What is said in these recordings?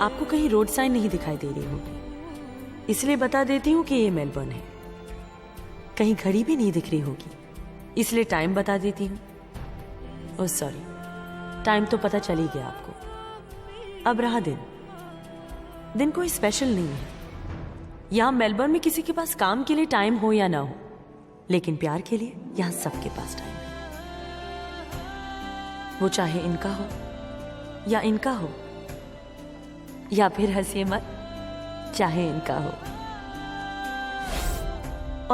आपको कहीं road sign नहीं दिखाई दे रही होगी, इसलिए बता देती हूँ कि ये मेलबर्न है। कहीं घड़ी भी नहीं दिख रही होगी, इसलिए टाइम बता देती हूँ। ओह सॉरी, टाइम तो पता चल ही गया आपको। अब रहा दिन। दिन कोई स्पेशल नहीं है। यहां मेलबर्न में किसी के पास काम के लिए टाइम हो या ना हो, लेकिन प्यार के लिए यहां सबके पास टाइम है। वो चाहे इनका हो या इनका हो, या फिर हंसिए मत, चाहे इनका हो।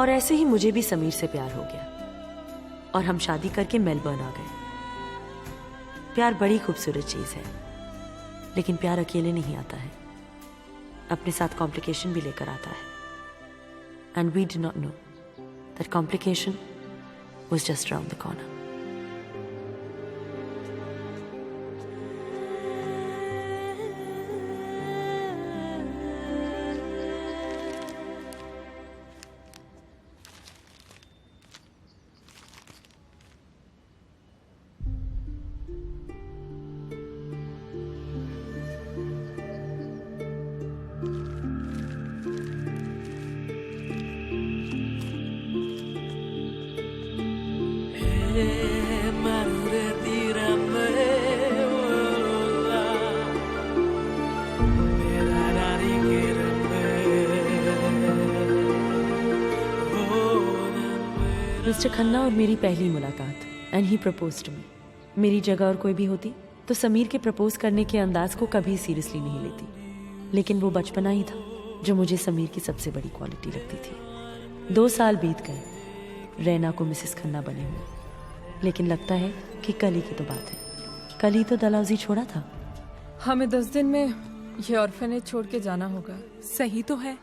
और ऐसे ही मुझे भी समीर से प्यार हो गया और हम शादी करके मेलबर्न आ गए। प्यार बड़ी खूबसूरत चीज है, लेकिन प्यार अकेले नहीं आता है, अपने साथ कॉम्प्लिकेशन भी लेकर आता है। And we did not know that complication was just around the corner. Mr Khanna और मेरी पहली मुलाकात, and he proposed to me. मेरी जगह और कोई भी होती तो समीर के प्रपोज करने के अंदाज को कभी सीरियसली नहीं लेती, लेकिन वो बचपना ही था जो मुझे समीर की सबसे बड़ी क्वालिटी लगती थी। 2 साल बीत गए रैना को मिसेस खन्ना बने हुए, लेकिन लगता है कि कल ही की तो बात है। कल ही तो डलहौजी छोड़ा था। हमें 10 दिन में ये ऑर्फनेज छोड़ के जाना होगा। सही तो है,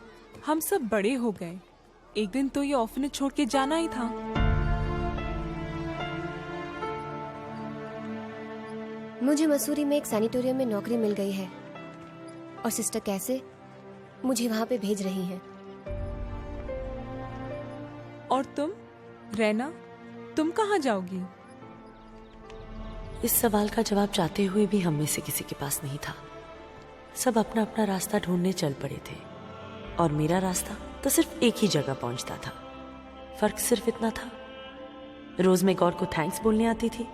हम सब बड़े हो गए, एक दिन तो ये ऑर्फनेज छोड़ के जाना ही था। मुझे मसूरी में एक सैनिटोरियम में नौकरी मिल गई है और सिस्टर कैसे मुझे वहां पे भेज रही हैं। और तुम रैना, तुम कहाँ जाओगी? इस सवाल का जवाब चाहते हुए भी हम में से किसी के पास नहीं था। सब अपना अपना रास्ता ढूंढने चल पड़े थे और मेरा रास्ता तो सिर्फ एक ही जगह पहुंचता था। फर्क सिर्फ इतना था, रोज मैं गौर को थैंक्स बोलने आती थी,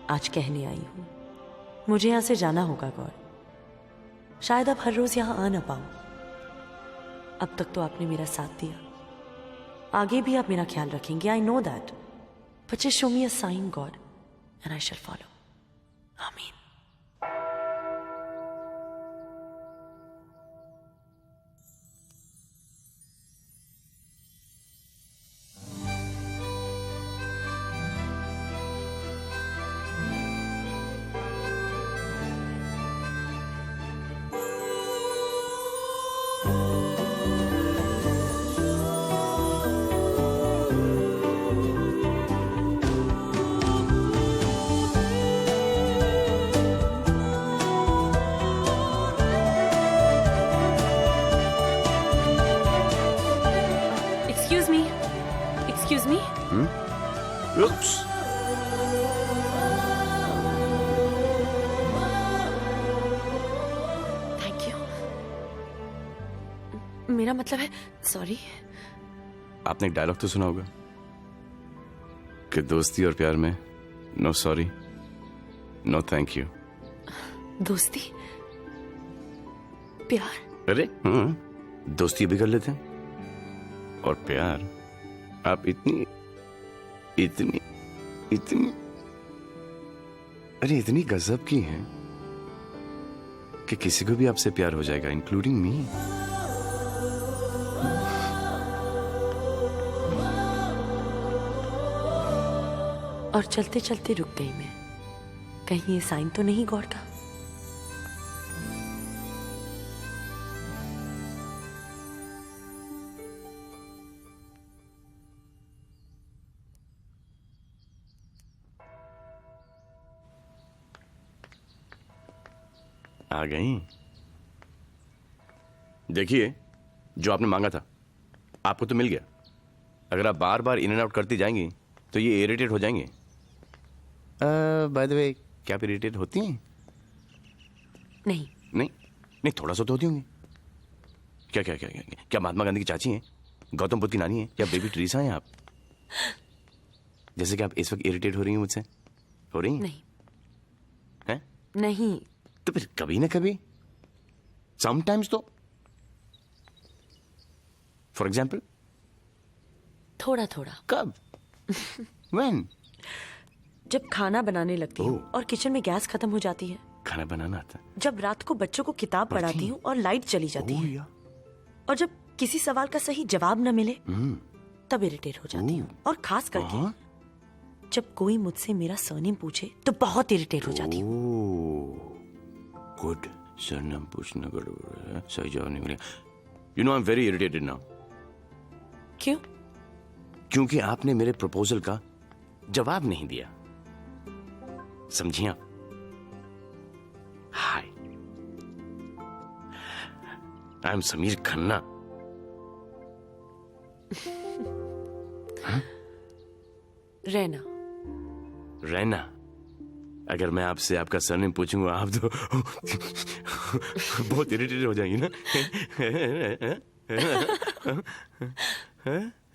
आज कहने आई हूं। मुझे यहां से जाना होगा गौर, शायद अब हर रोज यहां आ ना पाऊं। अब तक तो आपने मेरा साथ दिया, आगे भी आप मेरा ख्याल रखेंगे, I know that, but just show me a sign god and I shall follow. आमीन। Excuse me? Oops. Thank you. मेरा मतलब है सॉरी। आपने एक डायलॉग तो सुना होगा कि दोस्ती और प्यार में no sorry no thank you. दोस्ती प्यार? अरे दोस्ती भी कर लेते हैं और प्यार आप इतनी इतनी इतनी अरे इतनी गजब की हैं कि किसी को भी आपसे प्यार हो जाएगा, इंक्लूडिंग मी। और चलते चलते रुक गई मैं, कहीं ये साइन तो नहीं गौर का? आ गई। देखिए, जो आपने मांगा था आपको तो मिल गया। अगर आप बार बार इन एंड आउट करती जाएंगी तो ये इरिटेट हो जाएंगे। बाय द वे, क्या आप इरिटेट होती हैं? नहीं। नहीं? नहीं, थोड़ा सा तो होती होंगी। क्या क्या क्या क्या क्या महात्मा गांधी की चाची हैं, गौतम बुद्ध की नानी है, या बेबी ट्रीसा हैं आप? जैसे कि आप इस वक्त इरिटेट हो रही हैं मुझसे, हो रही हैं? नहीं हैं? नहीं। तो फिर कभी ना कभी, समटाइम्स तो, फॉर एग्जाम्पल, थोड़ा थोड़ा। कब? When? जब खाना बनाने लगती हूँ ओह। और किचन में गैस खत्म हो जाती है, खाना बनाना आता है? जब रात को बच्चों को किताब पढ़ाती हूँ और लाइट चली जाती है, या और जब किसी सवाल का सही जवाब न मिले तब इरिटेट हो जाती हूँ। और खास करके हाँ? जब कोई मुझसे मेरा सरनेम पूछे तो बहुत इरिटेट हो जाती हूँ। गुड, सरनेम पूछना सही जवाब नहीं मिला। You know I am very irritated now. क्यों? क्योंकि आपने मेरे प्रपोजल का जवाब नहीं दिया, समझिए आप? हाय, आई एम समीर खन्ना। रहना। रहना। अगर मैं आपसे आपका सरनेम पूछूंगा आप तो बहुत इरिटेटेड हो जाएंगी ना।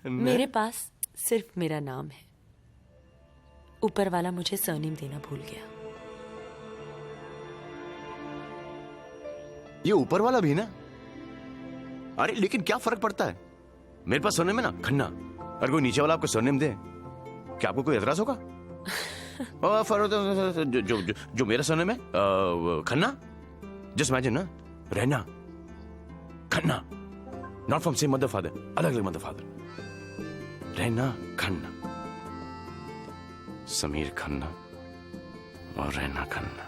मेरे पास सिर्फ मेरा नाम है, ऊपर वाला मुझे सरनेम देना भूल गया। ये ऊपर वाला भी ना। अरे लेकिन क्या फर्क पड़ता है, मेरे पास सरनेम है ना, खन्ना। अगर कोई नीचे वाला आपको सरनेम दे, क्या आपको कोई एतराज होगा? जो मेरा सरनेम है खन्ना, जस्ट इमेजिन ना, रहना Khanna, not from same mother father, अलग अलग मदर फादर। रहना खन्ना, समीर खन्ना और रहना खन्ना।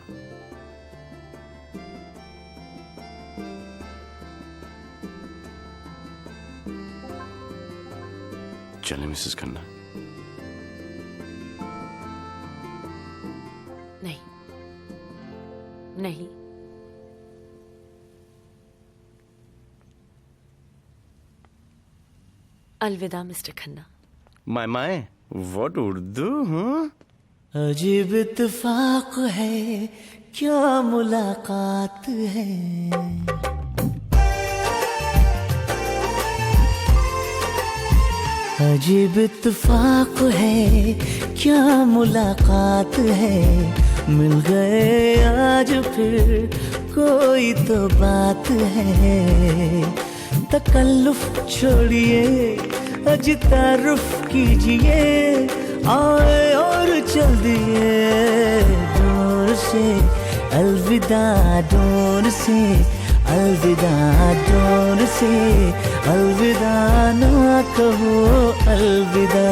चले मिसेस खन्ना। नहीं नहीं, अलविदा mister Khanna. My my, what Urdu? हाँ, अजीब इत्तेफाक है, क्या मुलाकात है। अजीब इत्तेफाक है, क्या मुलाकात है। मिल गए आज फिर कोई तो बात है। तकल्लुफ छोड़िए, अज तारुफ कीजिए, आए और चल दिए डोर से। अलविदा डोर से, अलविदा डोर से, अलविदा ना कहो अलविदा।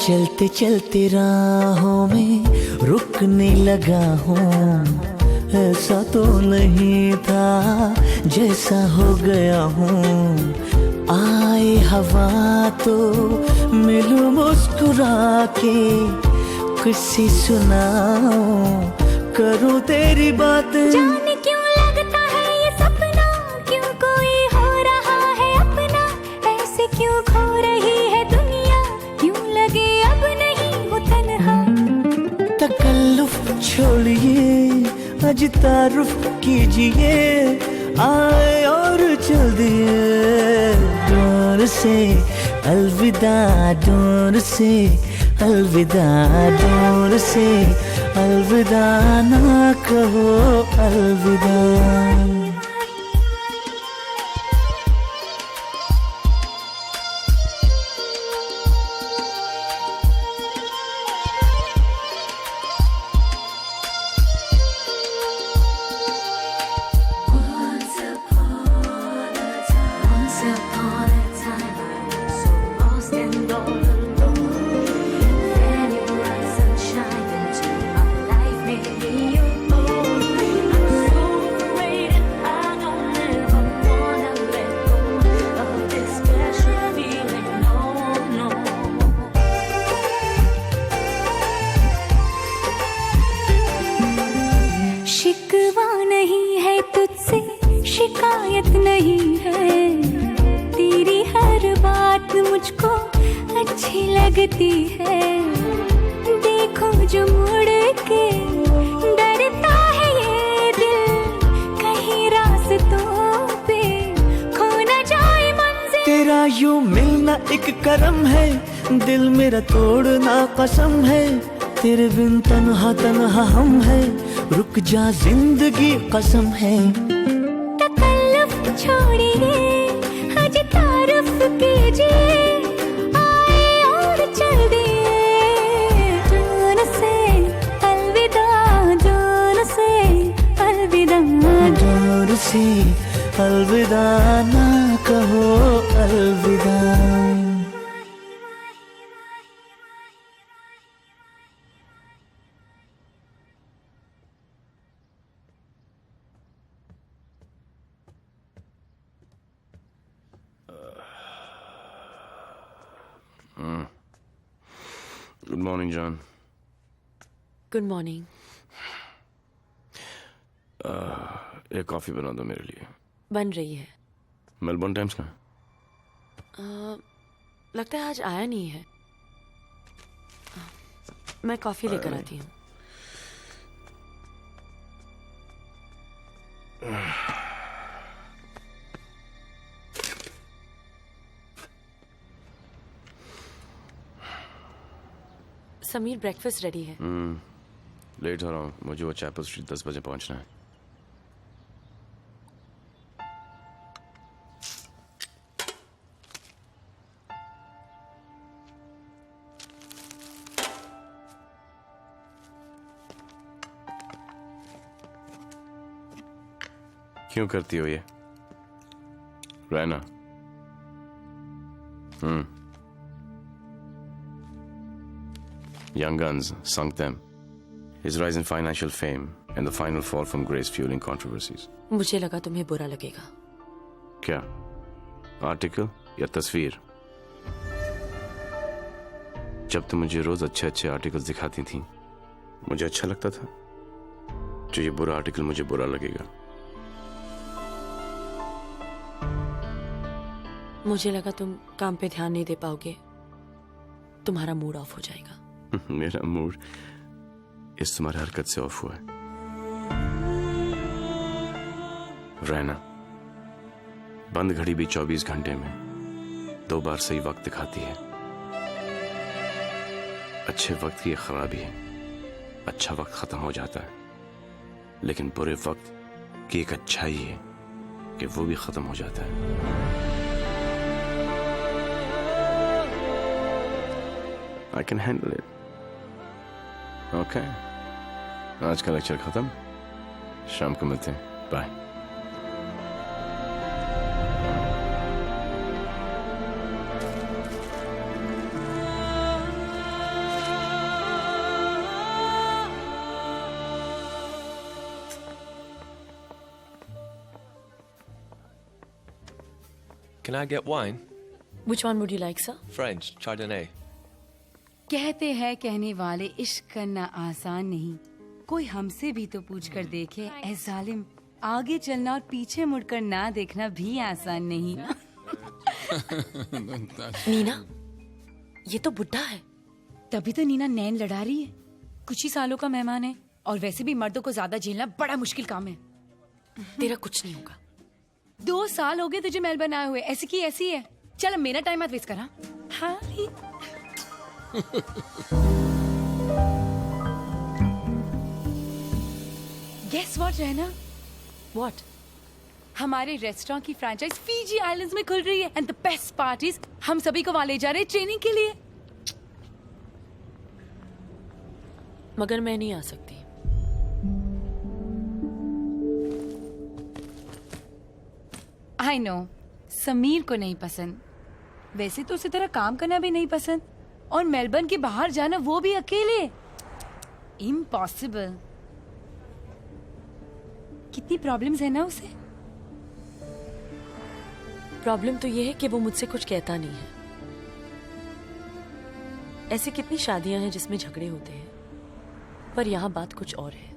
चलते चलते राहों में रुकने लगा हूँ, ऐसा तो नहीं था जैसा हो गया हूँ। आए हवा तो मिलूं मुस्कुरा के, किसी सुनाऊं करूँ तेरी बातें। जाने क्यों लगता है ये सपना, क्यों कोई हो रहा है अपना, ऐसे क्यों खो रही है दुनिया, क्यों लगे अब नहीं वो तन्हा। तकल्लुफ छोड़िए, अज तारुफ कीजिए, आए और चल दिए डोर से। अलविदा डोर से, अलविदा डोर से, अलविदा ना कहो अलविदा। शिकायत नहीं है, तेरी हर बात मुझको अच्छी लगती है। देखो जो मुड़ के डरता है ये दिल, कहीं रास्तों पे खो न जाए मंजिल। तेरा यूं मिलना एक करम है, दिल मेरा तोड़ना कसम है। तेरे बिन तन्हा तन्हा हम है, रुक जा जिंदगी कसम है। तकल्लुफ छोड़िए, आज तारुफ कीजिए, आए और चल दिए जान से अलविदा, जान से अलविदा। दूर से अलविदा ना कहो अलविदा। Good morning John. Good morning. एक कॉफी बना दो मेरे लिए। बन रही है। मेलबोर्न टाइम्स का लगता है आज आया नहीं है। मैं कॉफी लेकर आती हूँ। समीर ब्रेकफास्ट रेडी है। लेट हो रहा हूँ, मुझे वो चैपल स्ट्रीट 10 बजे पहुंचना है। क्यों करती हो ये रहना? Young Guns sunk them. His rise in financial fame and the final fall from grace fueling controversies. मुझे लगा तुम्हें बुरा लगेगा। क्या आर्टिकल या तस्वीर? जब तुम मुझे रोज अच्छे अच्छे आर्टिकल्स दिखाती थी, मुझे अच्छा लगता था। जो ये बुरा आर्टिकल मुझे बुरा लगेगा। मुझे लगा तुम काम पे ध्यान नहीं दे पाओगे, तुम्हारा मूड ऑफ हो जाएगा। मेरा मूड इस तुम्हारी हरकत से ऑफ हुआ है। रहना, बंद घड़ी भी 24 घंटे में 2 बार सही वक्त दिखाती है। अच्छे वक्त की एक खराबी है, अच्छा वक्त खत्म हो जाता है, लेकिन बुरे वक्त की एक अच्छाई है कि वो भी खत्म हो जाता है। I can handle it. Okay. आज का लेक्चर खत्म, शाम को मिलते हैं। Bye. Can I get wine? Which one would you like, sir? French, Chardonnay. कहते हैं कहने वाले इश्क करना आसान नहीं, कोई हमसे भी तो पूछ कर देखे। ऐ जालिम, आगे चलना और पीछे मुड़कर ना देखना भी आसान नहीं। नीना, ये तो बुड्ढा है। तभी तो नीना नैन लड़ा रही है। कुछ ही सालों का मेहमान है, और वैसे भी मर्दों को ज्यादा झेलना बड़ा मुश्किल काम है। तेरा कुछ नहीं होगा। 2 साल हो गए तुझे मेलबर्न आए हुए, ऐसी की ऐसी है। चल अब मेरा टाइम मत वेस्ट करा। हाँ गेस व्हाट रहना? What? हमारे रेस्टोरेंट की फ्रेंचाइज फीजी आइलैंड्स में खुल रही है, एंड द बेस्ट पार्टीज हम सभी को वहां ले जा रहे हैं ट्रेनिंग के लिए। मगर मैं नहीं आ सकती। आई नो, समीर को नहीं पसंद, वैसे तो उसे तरह काम करना भी नहीं पसंद, और मेलबर्न के बाहर जाना वो भी अकेले, इम्पॉसिबल। कितनी प्रॉब्लम्स है ना उसे। प्रॉब्लम तो ये है कि वो मुझसे कुछ कहता नहीं है। ऐसी कितनी शादियां हैं जिसमें झगड़े होते हैं, पर यहां बात कुछ और है।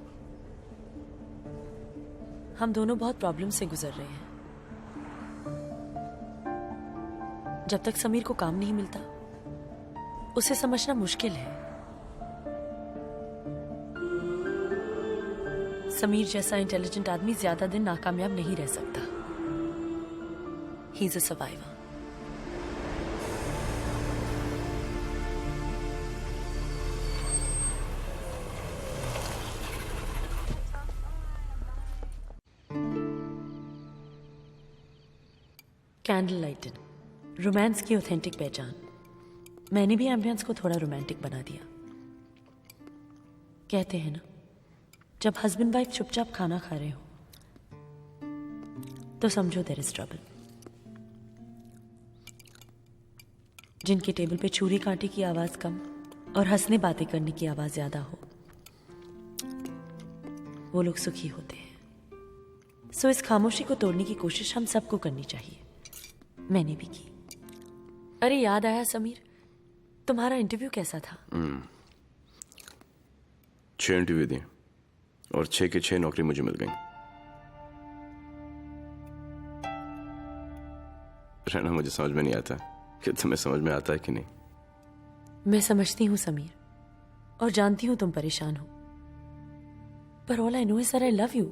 हम दोनों बहुत प्रॉब्लम से गुजर रहे हैं। जब तक समीर को काम नहीं मिलता उसे समझना मुश्किल है। समीर जैसा इंटेलिजेंट आदमी ज्यादा दिन नाकामयाब नहीं रह सकता। He is a survivor. Candle lighted, romance की ऑथेंटिक पहचान। मैंने भी एम्बियंस को थोड़ा रोमांटिक बना दिया। कहते हैं ना, जब हस्बैंड वाइफ चुपचाप खाना खा रहे हो तो समझो देयर इज ट्रबल। जिनके टेबल पे छुरी कांटे की आवाज कम और हंसने बातें करने की आवाज ज्यादा हो, वो लोग सुखी होते हैं। सो इस खामोशी को तोड़ने की कोशिश हम सबको करनी चाहिए। मैंने भी की। अरे याद आया समीर, तुम्हारा इंटरव्यू कैसा था? 6 इंटरव्यू दिए और 6 के 6 नौकरी मुझे मिल गई। रहना, मुझे समझ में नहीं आता कि तुम्हें समझ में आता है कि नहीं। मैं समझती हूँ समीर, और जानती हूँ तुम परेशान हो, पर all I know is that I love you.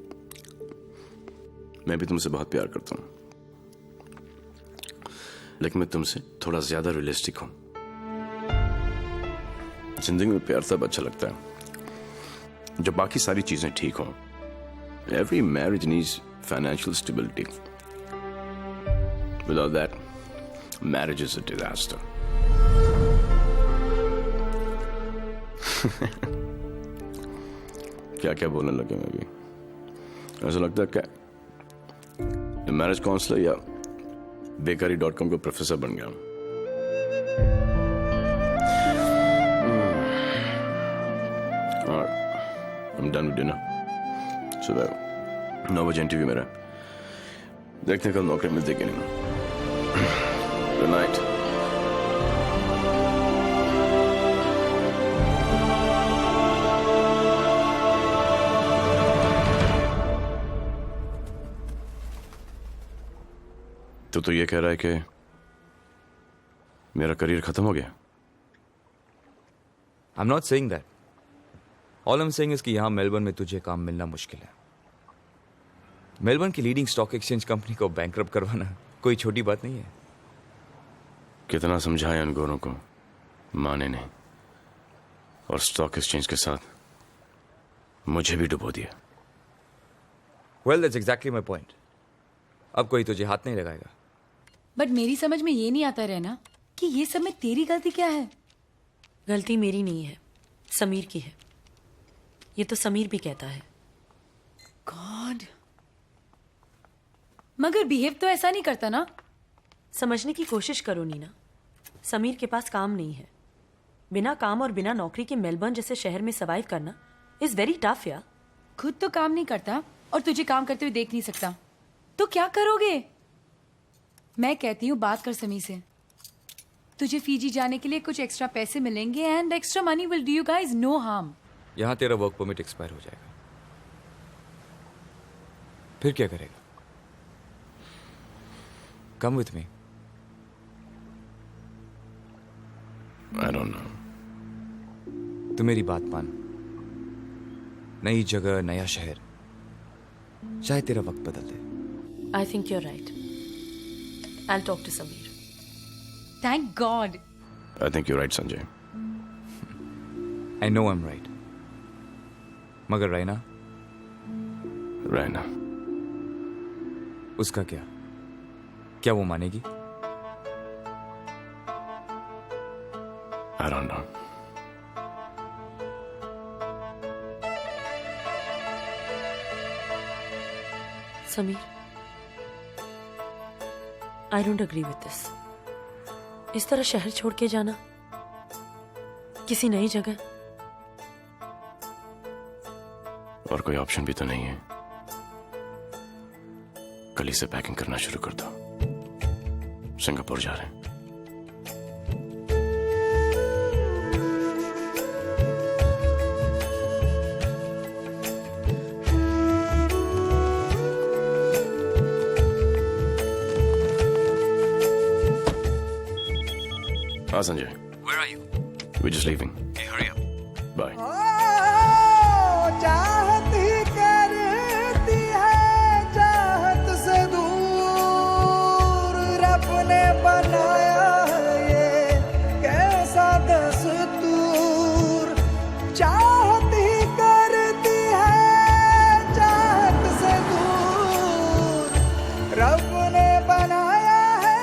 मैं भी तुमसे बहुत प्यार करता हूँ, लेकिन मैं तुमसे थोड़ा ज्यादा रियलिस्टिक हूं। जिंदगी में प्यार तब अच्छा लगता है जब बाकी सारी चीजें ठीक हों। Every marriage needs financial stability. Without that marriage is a disaster. क्या क्या बोलने लगे मैं भी। ऐसा लगता है क्या मैरिज काउंसलर या बेकारी.com का प्रोफेसर बन गया। I'm done with dinner. सुबह 9 बजे इंटरव्यू मेरा। देखते हैं कल नौकरी मिलती कि नहीं। Good night. तो ये कह रहा है कि मेरा करियर खत्म हो गया। I'm not saying that. All I'm saying is कि यहाँ मेलबर्न में तुझे काम मिलना मुश्किल है। मेलबर्न की लीडिंग स्टॉक एक्सचेंज कंपनी को बैंकरप्ट करवाना कोई छोटी बात नहीं है। कितना समझाया उन गोरों को, माने नहीं, और स्टॉक एक्सचेंज के साथ मुझे भी डुबो दिया। Well, that's exactly my point. अब कोई तुझे हाथ नहीं लगाएगा। बट मेरी समझ में ये नहीं आता रहना कि ये सब में तेरी गलती क्या है। गलती मेरी नहीं है, समीर की है। ये तो समीर भी कहता है। गॉड, मगर बिहेव तो ऐसा नहीं करता ना। समझने की कोशिश करो नीना। समीर के पास काम नहीं है। बिना काम और बिना नौकरी के मेलबर्न जैसे शहर में सर्वाइव करना इज वेरी टफ यार। खुद तो काम नहीं करता और तुझे काम करते हुए देख नहीं सकता, तो क्या करोगे? मैं कहती हूँ बात कर समी से। तुझे फीजी जाने के लिए कुछ एक्स्ट्रा पैसे मिलेंगे and extra money will do you guys no harm. यहाँ तेरा वर्क परमिट एक्सपायर हो जाएगा, फिर क्या करेगा? Come with me. I don't know. तू मेरी बात मान। नई जगह, नया शहर, चाहे तेरा वक्त बदल दे। I think you're right. I'll talk to Sameer. Thank God. I think you're right, Sanjay. I know I'm right. मगर रायना, Raina. उसका क्या? क्या वो मानेगी? I don't know. Sameer, I don't agree with this. इस तरह शहर छोड़ के जाना, किसी नई जगह। और कोई ऑप्शन भी तो नहीं है। कल ही से पैकिंग करना शुरू कर दो। सिंगापुर जा रहे हैं। हाँ Sanjay, Where are you? we're just leaving. Hey, hurry up. Bye. चाहत ही करती है चाहत से दूर, रब ने बनाया है ये कैसा दस्तूर। चाहत ही करती है चाहत से दूर, रब ने बनाया है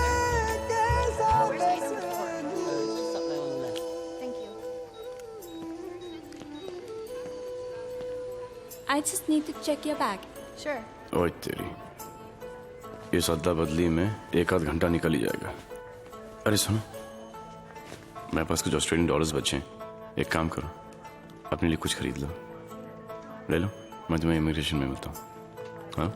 ये कैसा दस्तूर। I just need to check your bag. Sure. ओए तेरी, इस अदला बदली में एक आध घंटा निकल ही जाएगा। अरे सुनो, मेरे पास कुछ ऑस्ट्रेलियन डॉलर्स बचे हैं, एक काम करो, अपने लिए कुछ खरीद लो, ले लो, मैं तुम्हें इमिग्रेशन में मिलता हूँ। हाँ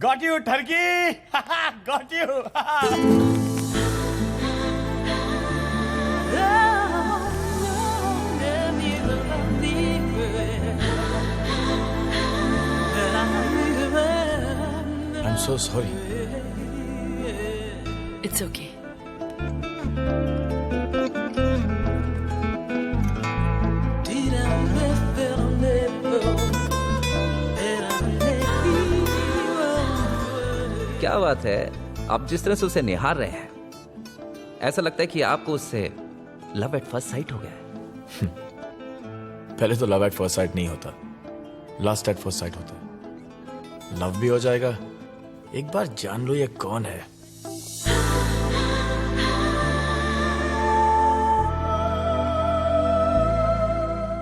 Got you, turkey! Got you! I'm so sorry. It's okay. क्या बात है, आप जिस तरह से उसे निहार रहे हैं, ऐसा लगता है कि आपको उससे लव एट फर्स्ट साइट हो गया है। पहले तो लव एट फर्स्ट साइट नहीं होता, लास्ट एट फर्स्ट साइट होता है। लव भी हो जाएगा, एक बार जान लो ये कौन है।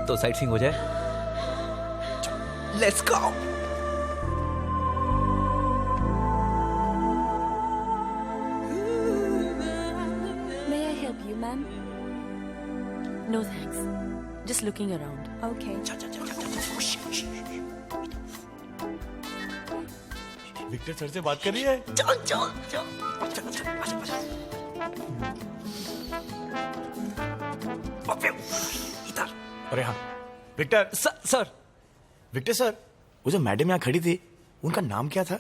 तो साइट सीइंग हो जाए। Let's go. May I help you, ma'am? No thanks. Just looking around. Okay. Victor sir से बात कर रही है। अरे हाँ विक्टर सर। विक्टर सर, वो जो मैडम यहाँ खड़ी थी, उनका नाम क्या था?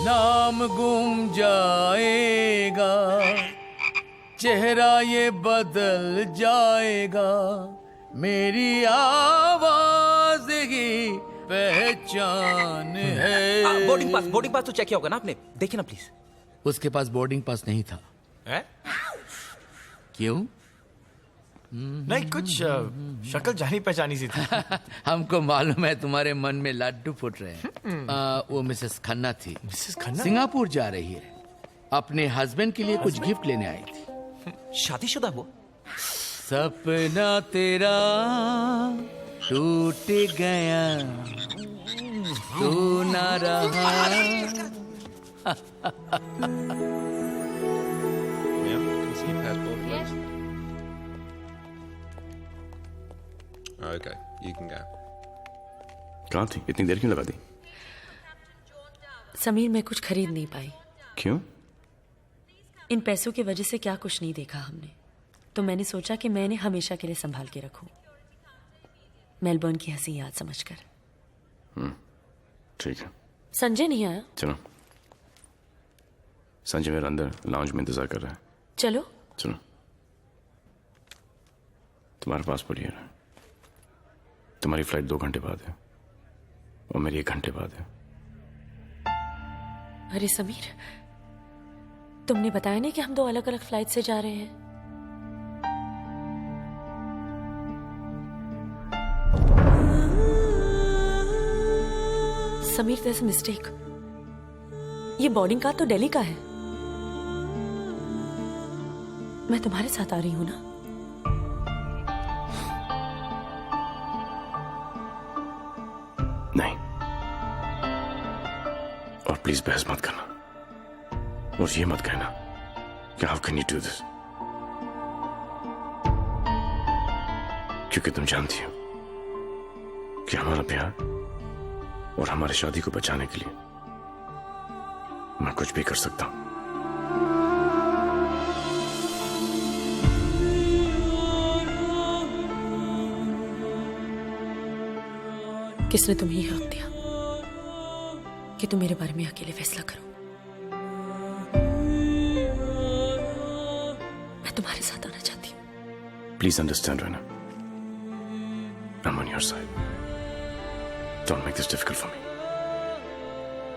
नाम गुम जाएगा, चेहरा ये बदल जाएगा, मेरी आवाज ही पहचान है। बोर्डिंग पास तो चेक किया होगा ना आपने, देखिए ना प्लीज। उसके पास बोर्डिंग पास नहीं था। है? क्यों? नहीं, कुछ शक्ल जानी पहचानी सी थी। हमको मालूम है तुम्हारे मन में लड्डू फूट रहे हैं। वो मिसेस खन्ना थी। मिसेस खन्ना सिंगापुर जा रही है, अपने हस्बैंड के लिए कुछ गिफ्ट लेने आई थी। शादीशुदा वो? सपना तेरा टूट गया, तू ना रहा। Okay, you can go. कहाँ थी, इतनी देर क्यों लगा दी? समीर, मैं कुछ खरीद नहीं पाई। क्यों? इन पैसों की वजह से क्या कुछ नहीं देखा हमने, तो मैंने सोचा कि मैं इन्हें हमेशा के लिए संभाल के रखूं, मेलबर्न की हंसी याद समझकर। ठीक है। संजय नहीं आया? चलो, संजय मेरे अंदर लाउंज में इंतजार कर रहा है। चलो। चलो, तुम्हारा पासपोर्ट ये रहा। तुम्हारी फ्लाइट 2 घंटे बाद है और मेरी 1 घंटे बाद है। अरे समीर, तुमने बताया नहीं कि हम 2 अलग अलग फ्लाइट से जा रहे हैं। Sameer, there's a mistake. ये बोर्डिंग कार्ड तो दिल्ली का है। मैं तुम्हारे साथ आ रही हूं ना? नहीं, और प्लीज बहस मत करना, और ये मत कहना कि how can you do this, क्योंकि तुम जानती हो कि हमारा प्यार और हमारी शादी को बचाने के लिए मैं कुछ भी कर सकता हूं। किसने तुम्हें यह हक दिया कि तुम मेरे बारे में अकेले फैसला करो? मैं तुम्हारे साथ आना चाहती हूँ। प्लीज अंडरस्टैंड रहना, I'm on your side. Don't make this difficult for me.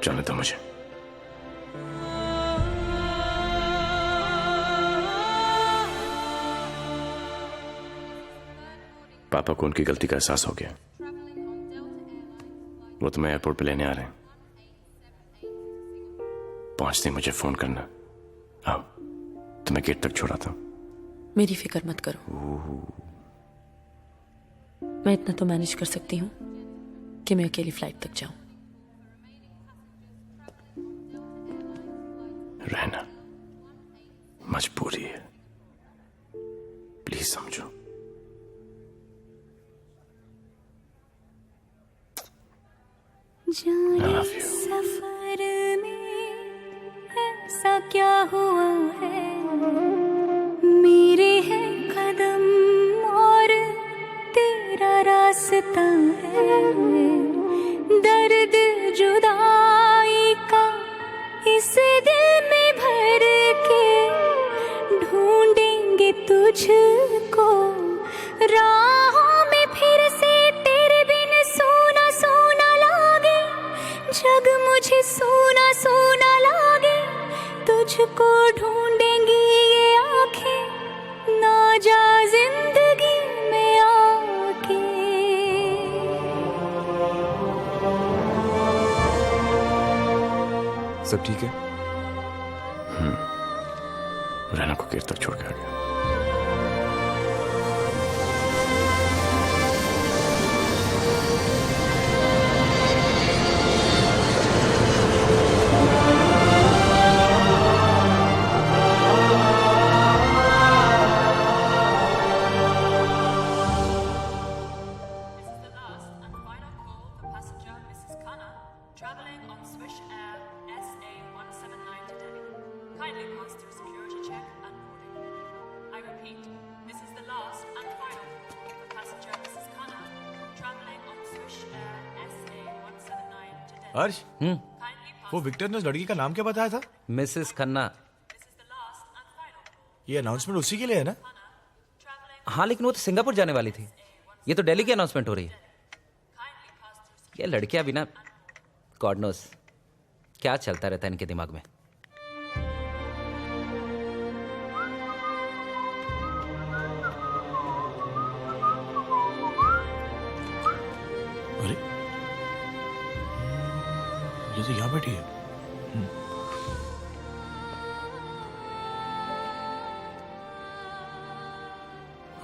जाने दो मुझे। पापा को उनकी गलती का एहसास हो गया। वो तुम्हें एयरपोर्ट पे लेने आ रहे हैं। पहुंचते ही मुझे फोन करना। आओ, तुम्हें गेट तक छोड़ाता हूं। मेरी फिक्र मत करो, मैं इतना तो मैनेज कर सकती हूँ कि मैं अकेली फ्लाइट तक जाऊं। रहना मजबूरी है, प्लीज समझो। जाने सफर में ऐसा क्या हुआ है, मेरे हैं कदम और तेरा रास्ता है। दर्द जुदाई का इस दिल में भर के ढूंढेंगे तुझको राहों में फिर से। तेरे बिन सोना सोना लागे, जग मुझे सोना सोना लागे। तुझको ढूंढेंगी ये आंखें, ना जा जिंदगी में आके। सब ठीक है? रहना को गेट तक छोड़ के आ गया। हर्ष, वो विक्टर ने उस लड़की का नाम क्या बताया था? मिसेस खन्ना। ये अनाउंसमेंट उसी के लिए है ना? हाँ, लेकिन वो तो सिंगापुर जाने वाली थी। ये तो दिल्ली की अनाउंसमेंट हो रही है। ये लड़कियां भी ना, गॉड नोस क्या चलता रहता है इनके दिमाग में। अरे ये तो यहाँ बैठी है।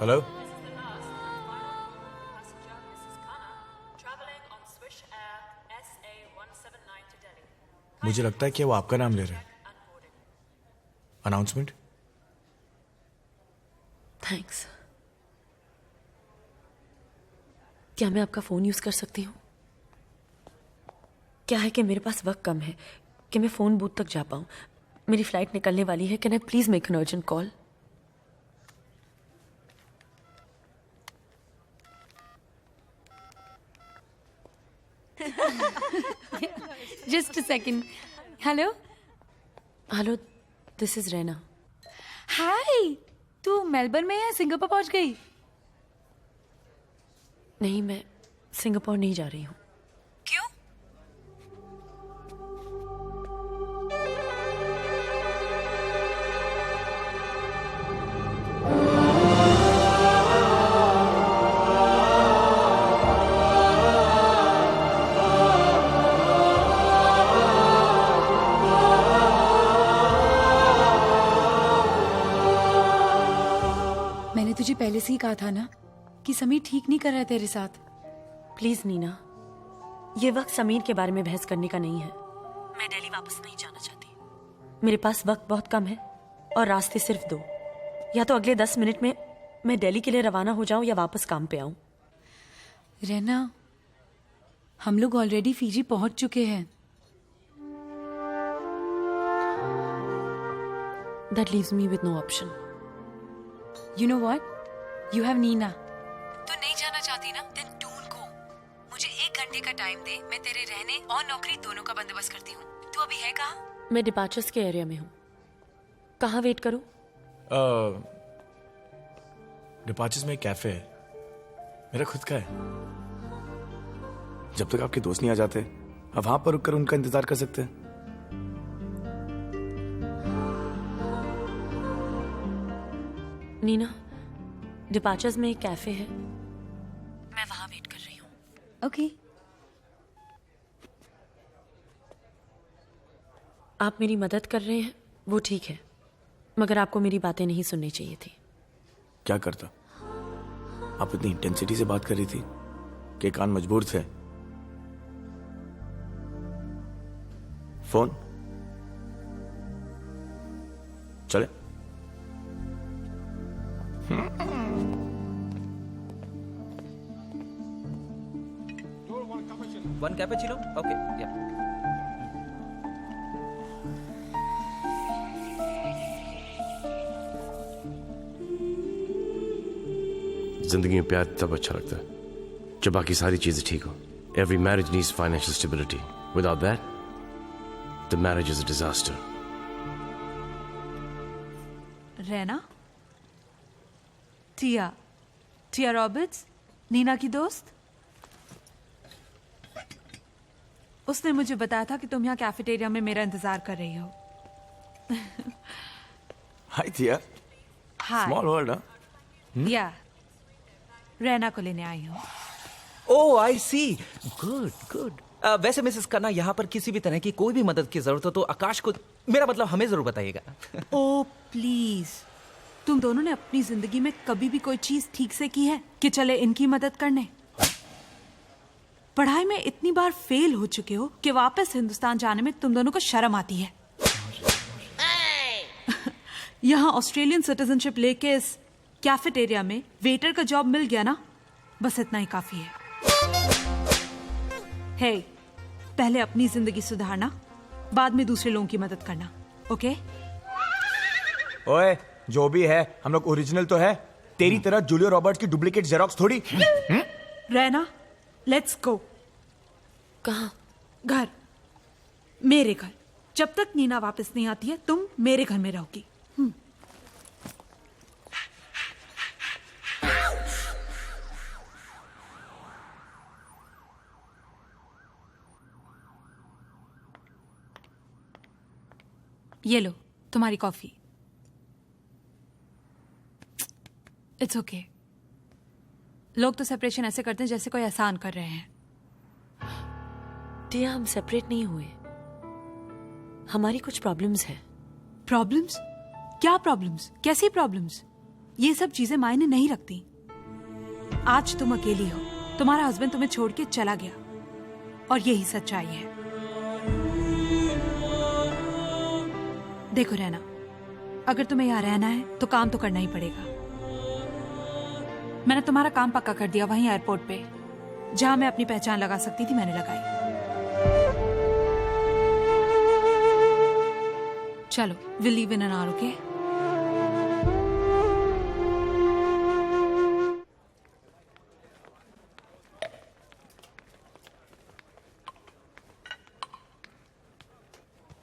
हेलो, मुझे लगता है कि वो आपका नाम ले रहे हैं। अनाउंसमेंट। थैंक्स। क्या मैं आपका फोन यूज कर सकती हूँ? क्या है कि मेरे पास वक्त कम है कि मैं फोन बूथ तक जा पाऊं। मेरी फ्लाइट निकलने वाली है। Can I please make an urgent call? Just a second. Hello hello, this is Raina. Hi, तू मेलबर्न में या सिंगापुर पहुंच गई? नहीं, मैं सिंगापुर नहीं जा रही हूँ। क्यों? मैंने तुझे पहले से ही कहा था ना कि समीर ठीक नहीं कर रहा है तेरे साथ। प्लीज नीना, ये वक्त समीर के बारे में बहस करने का नहीं है। मैं दिल्ली वापस नहीं जाना चाहती। मेरे पास वक्त बहुत कम है और रास्ते सिर्फ दो। या तो अगले 10 मिनट में मैं दिल्ली के लिए रवाना हो जाऊं या वापस काम पे आऊं। रहना, हम लोग ऑलरेडी फीजी पहुंच चुके हैं। That leaves me with no option. You know what? You have Nina. तू नहीं जाना चाहती ना? Then don't go. मुझे एक 1 घंटे का टाइम दे, मैं तेरे रहने और नौकरी दोनों का बंदोबस्त करती हूँ। तू अभी है कहाँ? मैं डिपार्चर्स के एरिया में हूँ। कहाँ वेट करूँ? डिपार्चर्स में एक कैफे है, मेरा खुद का है। जब तक आपके दोस्त नहीं आ जाते आप वहां पर रुककर उनका इंतजार कर सकते हैं। नीना, डिपार्चर्स में एक कैफे है, मैं वहां वेट कर रही हूँ। ओके। आप मेरी मदद कर रहे हैं वो ठीक है, मगर आपको मेरी बातें नहीं सुननी चाहिए थी। क्या करता? आप इतनी इंटेंसिटी से बात कर रही थी कि कान मजबूर थे। फोन चले? One cappuccino? Okay, yeah. जिंदगी में प्यार तब अच्छा लगता है जब बाकी सारी चीजें ठीक हो। Every marriage needs financial stability. Without that, the marriage is a disaster. Raina? Tia Roberts, Nina की दोस्त? उसने मुझे बताया था कि तुम यहाँ कैफेटेरिया में मेरा इंतजार कर रही हो। हाय थिया। हाय। स्मॉल वर्ल्ड, हाँ? या रैना को लेने आई हूँ। ओह आई सी, गुड गुड। वैसे मिसेस खन्ना, यहाँ पर किसी भी तरह की कोई भी मदद की जरूरत हो तो आकाश को, मेरा मतलब हमें जरूर बताइएगा। ओ प्लीज, तुम दोनों ने अपनी जिंदगी में कभी भी कोई चीज ठीक से की है कि चले इनकी मदद करने? पढ़ाई में इतनी बार फेल हो चुके हो कि वापस हिंदुस्तान जाने में तुम दोनों को शर्म आती है। यहाँ ऑस्ट्रेलियन सिटीजनशिप लेके इस कैफेटेरिया में वेटर का जॉब मिल गया ना, बस इतना ही काफी है। हे, पहले अपनी जिंदगी सुधारना, बाद में दूसरे लोगों की मदद करना, ओके? ओए, जो भी है हम लोग ओरिजिनल तो है, तेरी तरह जूलिया रॉबर्ट्स की डुप्लीकेट जेरोक्स थोड़ी। रहना, लेट्स गो। कहाँ? घर, मेरे घर। जब तक नीना वापस नहीं आती है तुम मेरे घर में रहोगी। ये लो तुम्हारी कॉफी। It's okay. लोग तो सेपरेशन ऐसे करते हैं जैसे कोई एहसान कर रहे हैं। टिया, हम सेपरेट नहीं हुए, हमारी कुछ प्रॉब्लम्स हैं। प्रॉब्लम्स? क्या प्रॉब्लम्स? कैसी प्रॉब्लम्स? ये सब चीजें मायने नहीं रखती। आज तुम अकेली हो, तुम्हारा हस्बैंड तुम्हें छोड़ के चला गया, और यही सच्चाई है। देखो रहना, अगर तुम्हें यहाँ रहना है तो काम तो करना ही पड़ेगा। मैंने तुम्हारा काम पक्का कर दिया वहीं एयरपोर्ट पे, जहां मैं अपनी पहचान लगा सकती थी, मैंने लगाई। चलो, will leave in an hour, okay?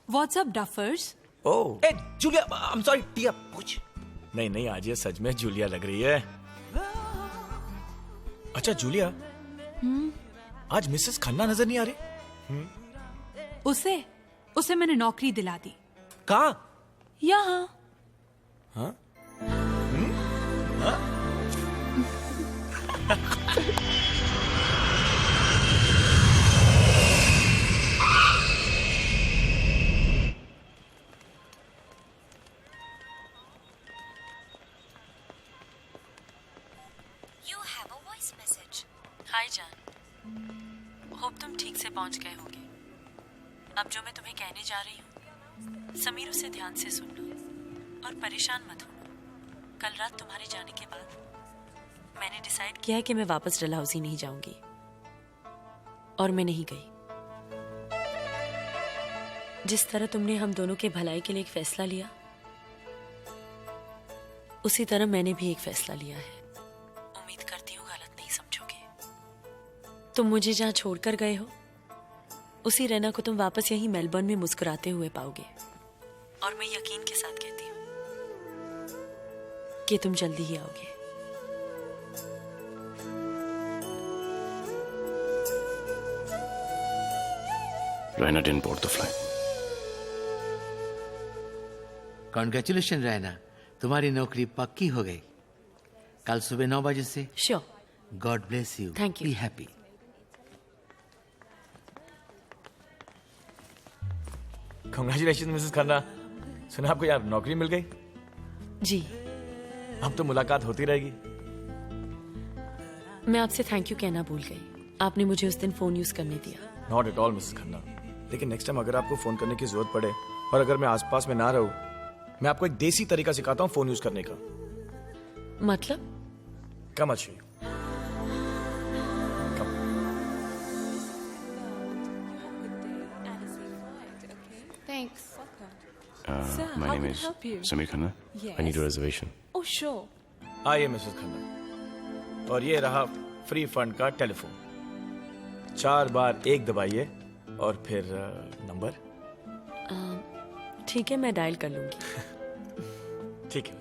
What's up duffers? Oh, ए Julia, I am sorry, Tia पूछ। नहीं नहीं, आज ये सच में जूलिया लग रही है। अच्छा जूलिया, आज मिसेस खन्ना नजर नहीं आ रही? उसे मैंने नौकरी दिला दी। कहाँ? यहाँ। हाँ? हाय जान, होप तुम ठीक से पहुंच गए होंगे। अब जो मैं तुम्हें कहने जा रही हूँ, समीर उसे ध्यान से सुन लो और परेशान मत हो। कल रात तुम्हारे जाने के बाद मैंने डिसाइड किया है कि मैं वापस डलहौजी नहीं जाऊंगी, और मैं नहीं गई। जिस तरह तुमने हम दोनों के भलाई के लिए एक फैसला लिया, उसी तरह मैंने भी एक फैसला लिया है। उम्मीद करती हूँ गलत नहीं समझोगे। तुम मुझे जहां छोड़कर गए हो उसी रैना को तुम वापस यहीं मेलबर्न में मुस्कुराते हुए पाओगे। और मैं यकीन के साथ कहती हूँ कि तुम जल्दी ही आओगे। Raina didn't board the flight. Congratulation Raina, तुम्हारी नौकरी पक्की हो गई। कल सुबह 9 बजे से। Sure. God bless you. Thank you. Be happy. Congratulation Mrs Khanna, सुना आपको यार नौकरी मिल गई? जी। अब तो मुलाकात होती रहेगी। मैं आपसे थैंक यू कहना भूल गई, आपने मुझे उस दिन फोन यूज करने दिया। Not at all Mrs Khanna, लेकिन नेक्स्ट टाइम अगर आपको फोन करने की जरूरत पड़े और अगर मैं आसपास में ना रहूं, मैं आपको एक देसी तरीका सिखाता हूं फोन यूज करने का। मतलब? कम अच्छी। Thanks. My name is Samir Khanna. I need a reservation. Oh, sure. आइए मिसेस खन्ना, और ये रहा फ्री फंड का टेलीफोन। 4 बार 1 दबाइए और फिर नंबर। ठीक है, मैं डायल कर लूंगी। ठीक है।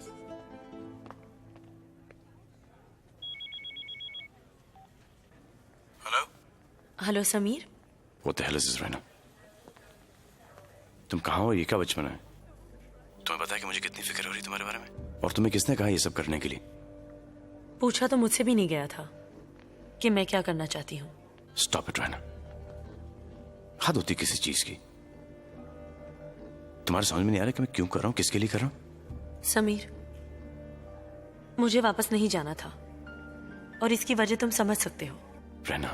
Hello. Hello Sameer. What the hell is this, Raina? तुम कहाँ हो? ये क्या बचपन है? तुम्हें पता है कि मुझे कितनी फिक्र हो रही है तुम्हारे बारे में? और तुम्हें किसने कहा ये सब करने के लिए? पूछा तो मुझसे भी नहीं गया था कि मैं क्या करना चाहती हूँ। Stop it, Raina. हद होती किसी चीज की। तुम्हारे समझ में नहीं आ रहा कि मैं क्यों कर रहा हूँ, किसके लिए कर रहा हूँ? समीर, मुझे वापस नहीं जाना था और इसकी वजह तुम समझ सकते हो। रैना,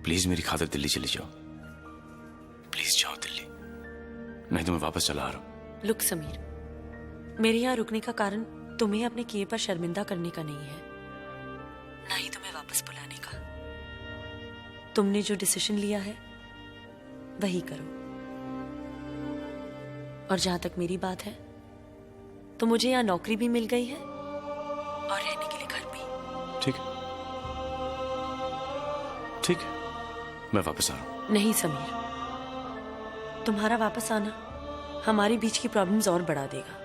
प्लीज मेरी खातिर दिल्ली चली जाओ। प्लीज जाओ दिल्ली, नहीं तो मैं वापस चला आ रहा हूँ। लुक समीर, मेरे यहाँ रुकने का कारण तुम्हें अपने किए पर शर्मिंदा करने का नहीं है, ना ही तुम्हें वापस बुलाने का। तुमने जो डिसीजन लिया है वही करो। और जहां तक मेरी बात है तो मुझे यहाँ नौकरी भी मिल गई है और रहने के लिए घर भी। ठीक है, ठीक है, मैं वापस आ रहा हूँ। नहीं समीर, तुम्हारा वापस आना हमारे बीच की प्रॉब्लम्स और बढ़ा देगा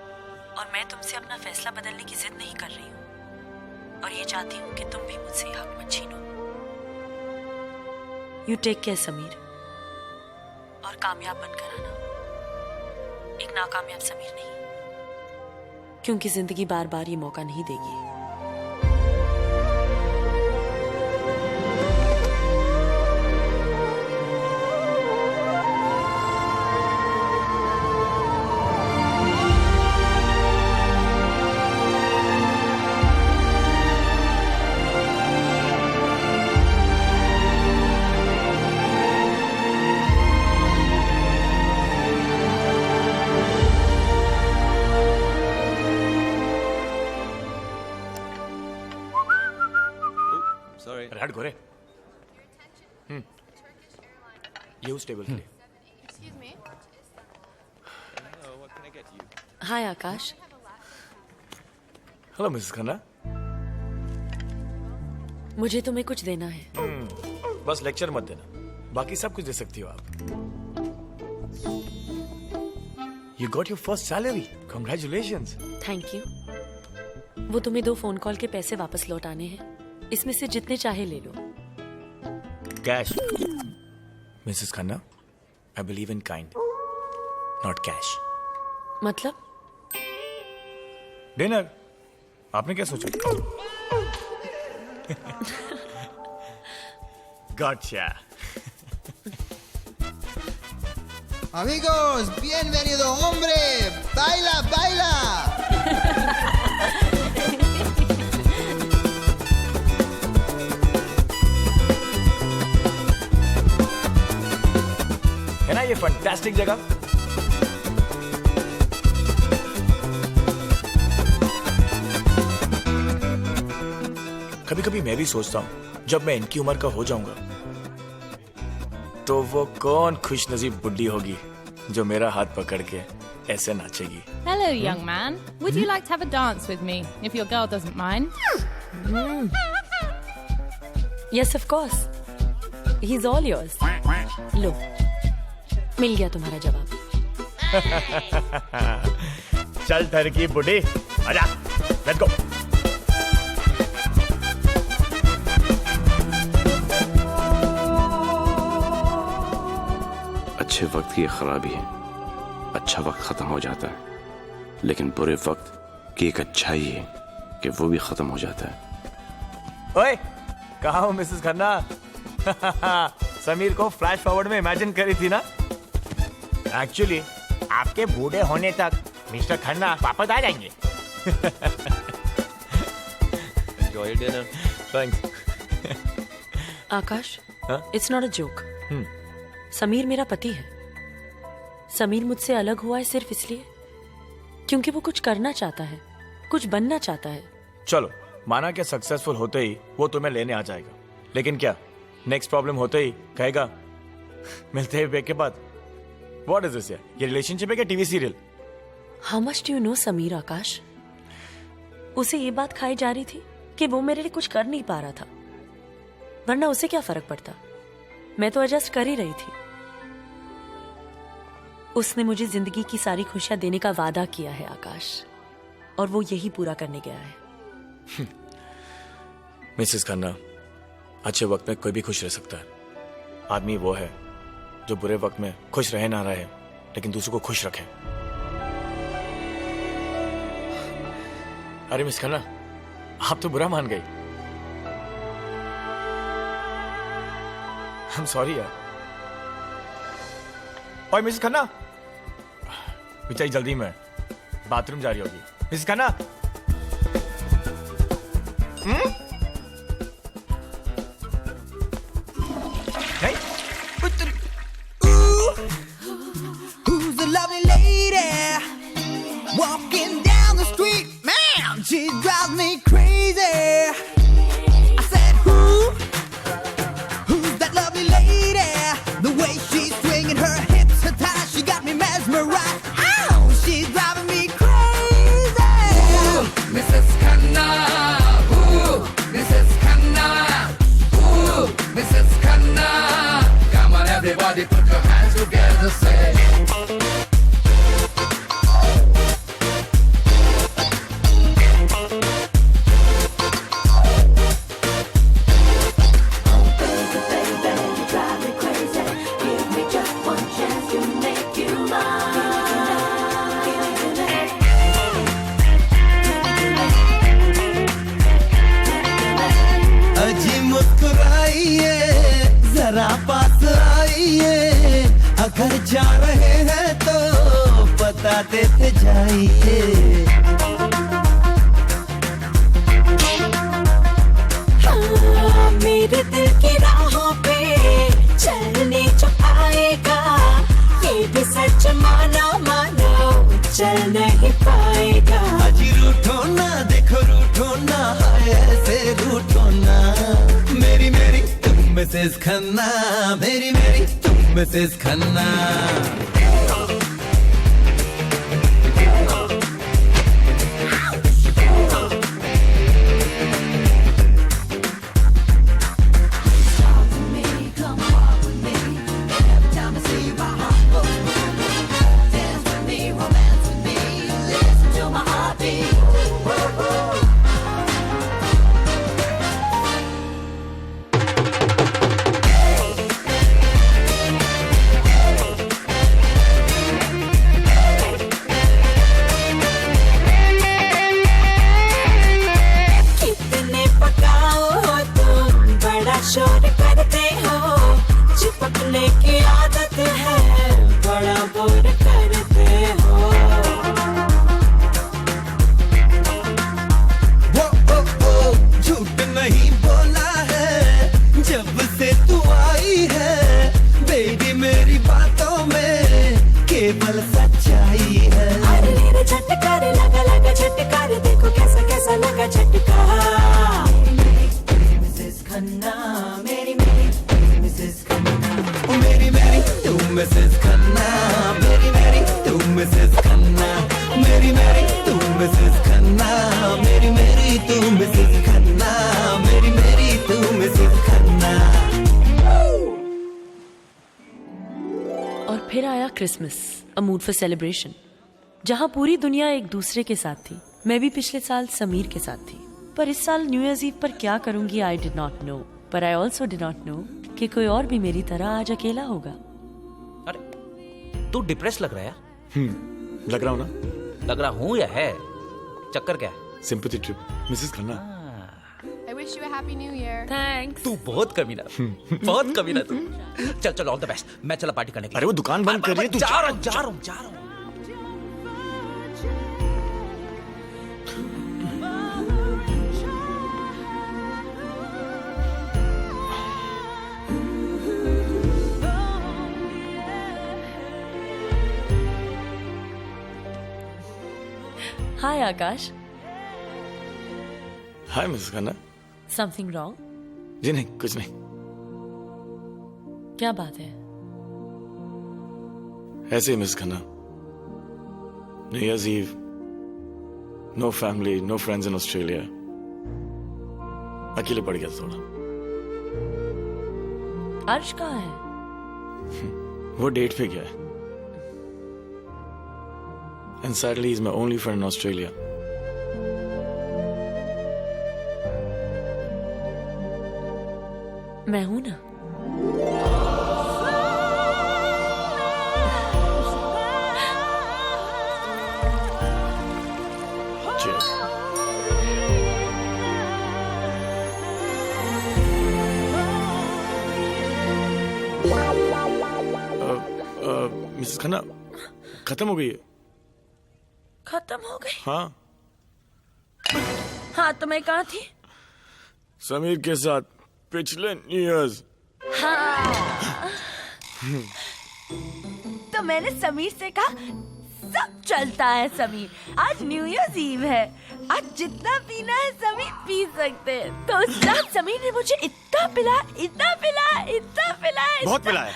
और मैं तुमसे अपना फैसला बदलने की जिद नहीं कर रही हूँ और ये चाहती हूँ कि तुम भी मुझसे हक मत छीनो। यू टेक केयर समीर, और कामयाब बनकर आना, एक नाकामयाब समीर नहीं, क्योंकि जिंदगी बार बार ये मौका नहीं देगी। हट गोरे। ये उस टेबल के लिए। Hi Akash. Hello Mrs Khanna. मुझे तुम्हें कुछ देना है। बस लेक्चर मत देना, बाकी सब कुछ दे सकती हो आप। You got your first salary. Congratulations. Thank you. वो तुम्हें 2 फोन कॉल के पैसे वापस लौटाने हैं, इसमें से जितने चाहे ले लो। Cash. Mrs. Khanna, I believe in kind, not cash. मतलब? डिनर। आपने क्या सोचा? Gotcha. Amigos, bienvenido, hombre. Baila, baila. है ना ये फंटास्टिक जगह? कभी कभी मैं भी सोचता हूँ जब मैं इनकी उम्र का हो जाऊंगा तो वो कौन खुशनसीब बुड्ढी होगी जो मेरा हाथ पकड़ के ऐसे नाचेगी। Hello, young man. Would you like to have a dance with me, if your girl doesn't mind? Yes, of course. He is all yours. लो, मिल गया तुम्हारा जवाब। चल टर्की बुढ़ी, आजा, लेट्स गो। अच्छे वक्त की खराबी है, अच्छा वक्त खत्म हो जाता है, लेकिन बुरे वक्त की एक अच्छाई है कि वो भी खत्म हो जाता है। ओए, कहाँ हो मिसेस खन्ना? समीर को फ्लैश फॉरवर्ड में इमेजिन करी थी ना? एक्चुअली आपके बूढ़े होने तक मिस्टर खन्ना वापस आ जाएंगे। Enjoy your dinner. Thanks. Akash, it's not a joke. Sameer मेरा पति है। समीर मुझसे अलग हुआ है सिर्फ इसलिए क्योंकि वो कुछ करना चाहता है, कुछ बनना चाहता है। चलो, माना कि सक्सेसफुल होते ही वो तुम्हें लेने आ जाएगा, लेकिन क्या नेक्स्ट प्रॉब्लम होते ही कहेगा मिलते ही ब्रेक के बाद व्हाट इज दिस? ये रिलेशनशिप है क्या TV serial? How much do you know Sameer? Akash, उसे ये बात खाई जा रही थी कि वो मेरे लिए कुछ कर नहीं पा रहा था, वरना उसे क्या फर्क पड़ता, मैं तो एडजस्ट कर ही रही थी। उसने मुझे जिंदगी की सारी खुशियां देने का वादा किया है आकाश, और वो यही पूरा करने गया है। मिसेस खन्ना, अच्छे वक्त में कोई भी खुश रह सकता है। आदमी वो है जो बुरे वक्त में खुश रहे ना रहे, लेकिन दूसरों को खुश रखे। अरे मिस खन्ना, आप तो बुरा मान गई। I'm sorry यार। ओए मिसेस खन्ना, बेचारी जल्दी में बाथरूम जा रही होगी। मिसेस खन्ना, नहीं? Who's the lovely lady walking down the street? Man, she drives me crazy. I said, who's that lovely lady? The way she's swinging her hips, her thighs, she got me mesmerized. Ow, she's driving me crazy. Ooh, Mrs. Khanna. Ooh, Mrs. Khanna. Ooh, Mrs. Khanna. Come on, everybody, put your hands together, say. पास आइए, अगर जा रहे हैं तो बता देते जाइए। हाँ, मेरे दिल की राहों पे चलने जो आएगा, ये भी सच मानो मानो चल नहीं पाएगा। अजी रूठो ना, देखो रूठो ना, ऐसे रूठो ना। मेरी मेरी मिसेस खन्ना, मेरी मेरी मिसेस खन्ना। आया Christmas, a mood for celebration, जहां पूरी दुनिया एक दूसरे के साथ थी। मैं भी पिछले साल समीर के साथ थी, पर इस साल न्यू ईयर्स ईव पर क्या करूंगी आई डिड नॉट नो। पर I also did not know कि कोई और भी मेरी तरह आज अकेला होगा। तू डिप्रेस लग रहा है यार। लग रहा हूँ ना? लग रहा हूँ या है? चक्कर क्या है? Sympathy trip Mrs Khanna. I wish you a happy new year. Thanks. तू बहुत कमीना, बहुत कमीना तू। चल चल, ऑल द बेस्ट। मैं चला पार्टी करने के लिए। अरे वो दुकान बंद कर रही है, तू जा रहा हूँ। Hi Akash. Hi Mrs Khanna. Something wrong? जी नहीं, कुछ नहीं। क्या बात है? ऐसे ही miss Khanna. New year's eve, no family, no friends in Australia. अकेले पड़ गया थोड़ा। अर्श कहाँ है? वो डेट पे गया है। And sadly, he's my only friend in Australia. मैं हूं ना। Cheers. मिसेस खन्ना, खत्म हो गई है। खत्म हो गई? हाँ। हाँ, तो मैं कहाँ थी? समीर के साथ पिछले न्यू ईयर्स। हाँ। तो मैंने समीर से कहा सब चलता है समीर, आज न्यू ईयर्स ईव है, आज जितना पीना है समीर पी सकते हैं। तो उस रात समीर ने मुझे इतना पिलाया, बहुत पिलाया।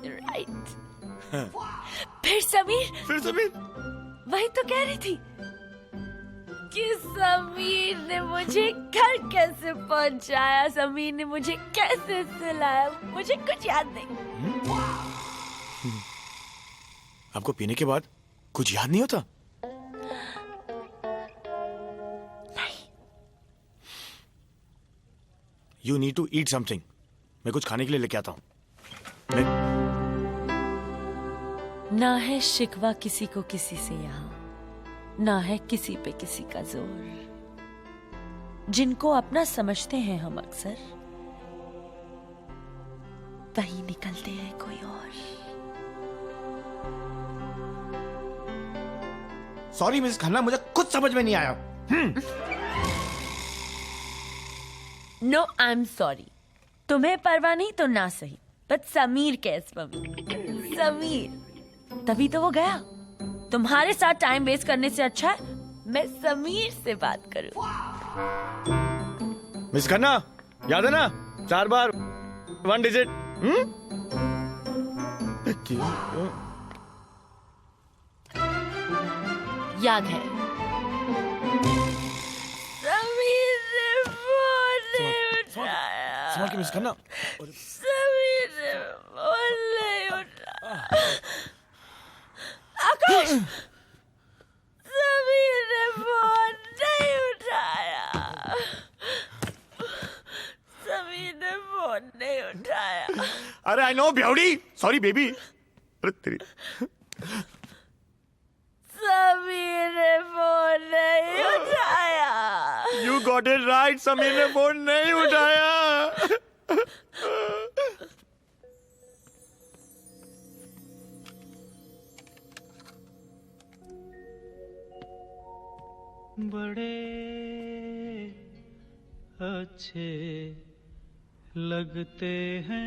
राइट। फिर समीर वही तो कह रही थी कि समीर ने मुझे घर कैसे पहुंचाया, समीर ने मुझे कैसे सुलाया, मुझे कुछ याद नहीं। आपको पीने के बाद कुछ याद नहीं होता? नहीं। You need to eat something. मैं कुछ खाने के लिए लेके आता हूँ। ना है शिकवा किसी को किसी से यहाँ, ना है किसी पे किसी का जोर। जिनको अपना समझते हैं हम अक्सर, वही निकलते हैं कोई और। सॉरी मिस खन्ना, मुझे कुछ समझ में नहीं आया। No I am sorry. तुम्हें परवाह नहीं तो ना सही, बट समीर कैस समीर, तभी तो वो गया। तुम्हारे साथ टाइम वेस्ट करने से अच्छा है मैं समीर से बात करूं। मिस खन्ना, याद है ना 4 बार 1 डिजिट? याद है। समीर ने फोन नहीं उठाया। समझ के मिस खन्ना। समीर ने फोन नहीं उठाया। आकाश, समीर ने फोन नहीं उठाया। समीर ने फोन नहीं उठाया। अरे आई नो ब्याउडी, सॉरी बेबी। अरे तेरी समीर ने फोन नहीं उठाया। You got it right, Sameer ने फोन नहीं उठाया। बड़े अच्छे लगते हैं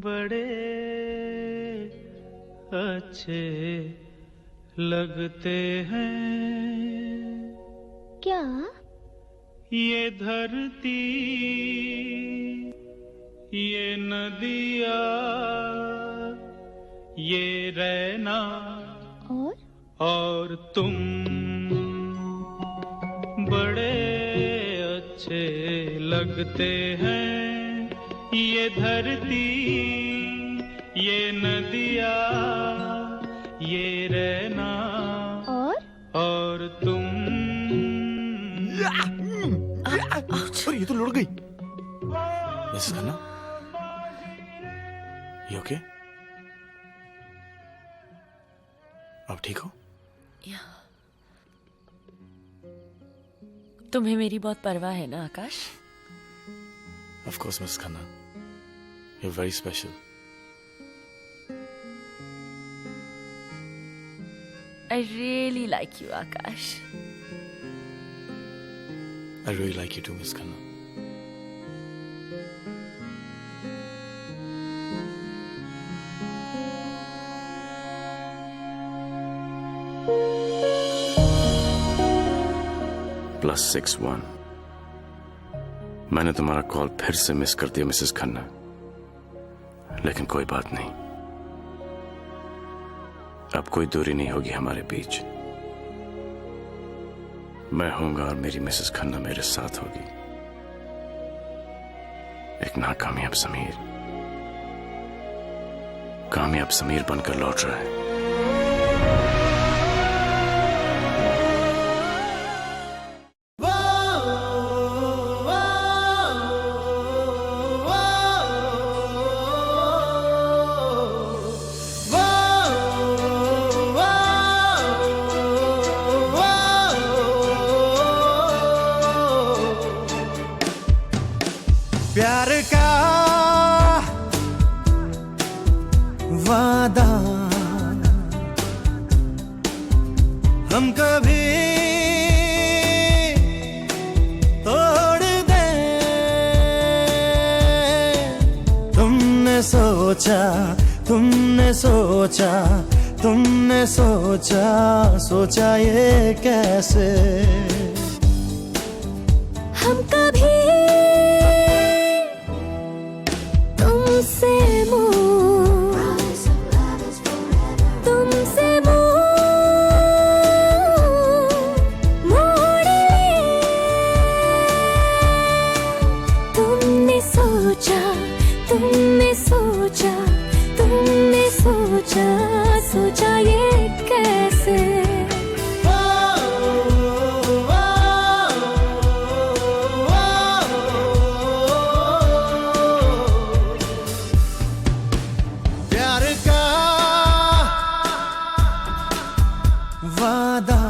बड़े अच्छे लगते हैं क्या? ये धरती, ये नदिया, ये रैना और तुम बड़े अच्छे लगते हैं ये धरती, ये नदिया, ये रहना और तुम। अरे ये तो लुढ़क गई। मिसेस खन्ना, ये ओके? आप ठीक हो? तुम्हें मेरी बहुत परवाह है ना आकाश? Of course, Miss Khanna. You're very special. I really like you, Akash. I really like you too, Miss Khanna. +61 मैंने तुम्हारा कॉल फिर से मिस कर दिया मिसेस खन्ना, लेकिन कोई बात नहीं, अब कोई दूरी नहीं होगी हमारे बीच। मैं होऊंगा और मेरी मिसेस खन्ना मेरे साथ होगी। एक नाकामयाब समीर कामयाब समीर बनकर लौट रहा है। प्यार का वादा हम कभी तोड़ दें। तुमने सोचा, तुमने सोचा, तुमने सोचा, सोचा ये कैसे हम कभी तुमसे मोड़ लिए। तुमने सोचा, तुमने सोचा, तुमने सोचा, सोचा ये कैसे वादा।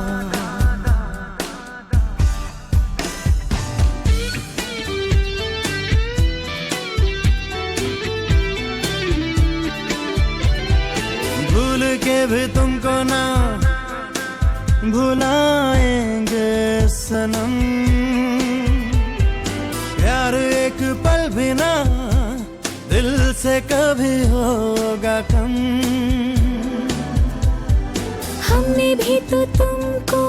भूल के भी तुमको ना भुलाएंगे सनम, प्यार एक पल भी ना दिल से कभी होगा कम। हमने भी तो तुमको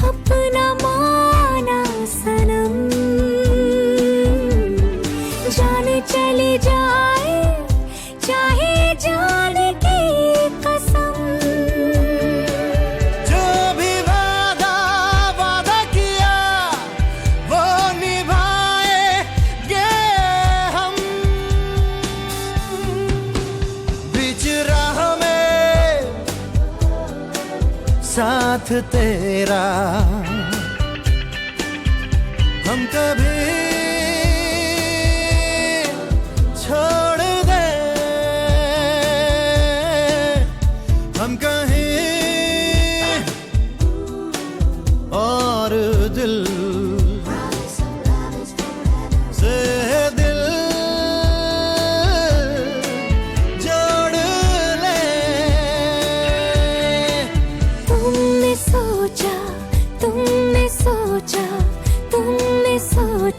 अपना माना सनम, जाने चली जाए चाहे जान की कसम। जो भी वादा वादा किया वो निभाएंगे हम, बीच राह में साथ तेरा हम कभी छोड़ दे। हम कहीं और दिल से दिल जोड़ ले। तुमने सोचा, तुमने सोचा, तुमने सोचा,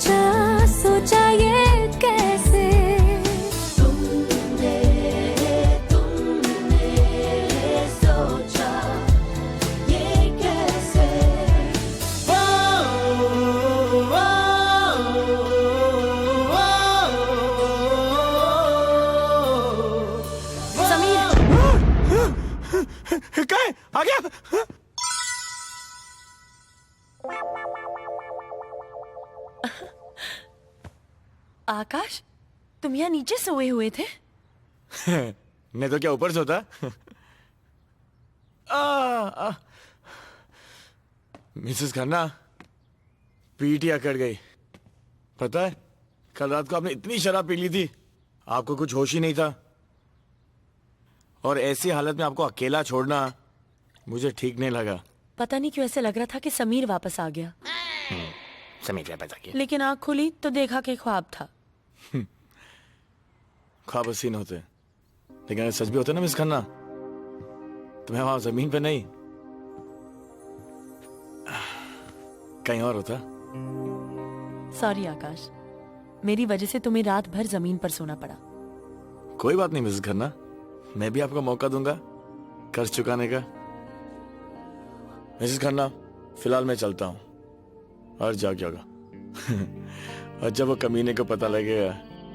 आकाश, तुम यहाँ नीचे सोए हुए थे? नहीं तो क्या ऊपर सोता? मिसेस खन्ना, पीठ अकड़ गई। पता है, कल रात को आपने इतनी शराब पी ली थी, आपको कुछ होश ही नहीं था। और ऐसी हालत में आपको अकेला छोड़ना मुझे ठीक नहीं लगा। पता नहीं क्यों ऐसे लग रहा था कि समीर वापस आ गया। समीर वापस आ गया। लेकिन आंख खुली तो देखा कि ख्वाब था। ख्वाब हसीन होते, लेकिन अगर सच भी होते ना मिस खन्ना, तो मैं वहां जमीन पे नहीं, कहीं और होता। सॉरी आकाश, मेरी वजह से तुम्हें रात भर जमीन पर सोना पड़ा। कोई बात नहीं मिसेस खन्ना, मैं भी आपको मौका दूंगा कर्ज चुकाने का। मिसेस खन्ना, फिलहाल मैं चलता हूँ और जाग जागा। और जब वो कमीने को पता लगेगा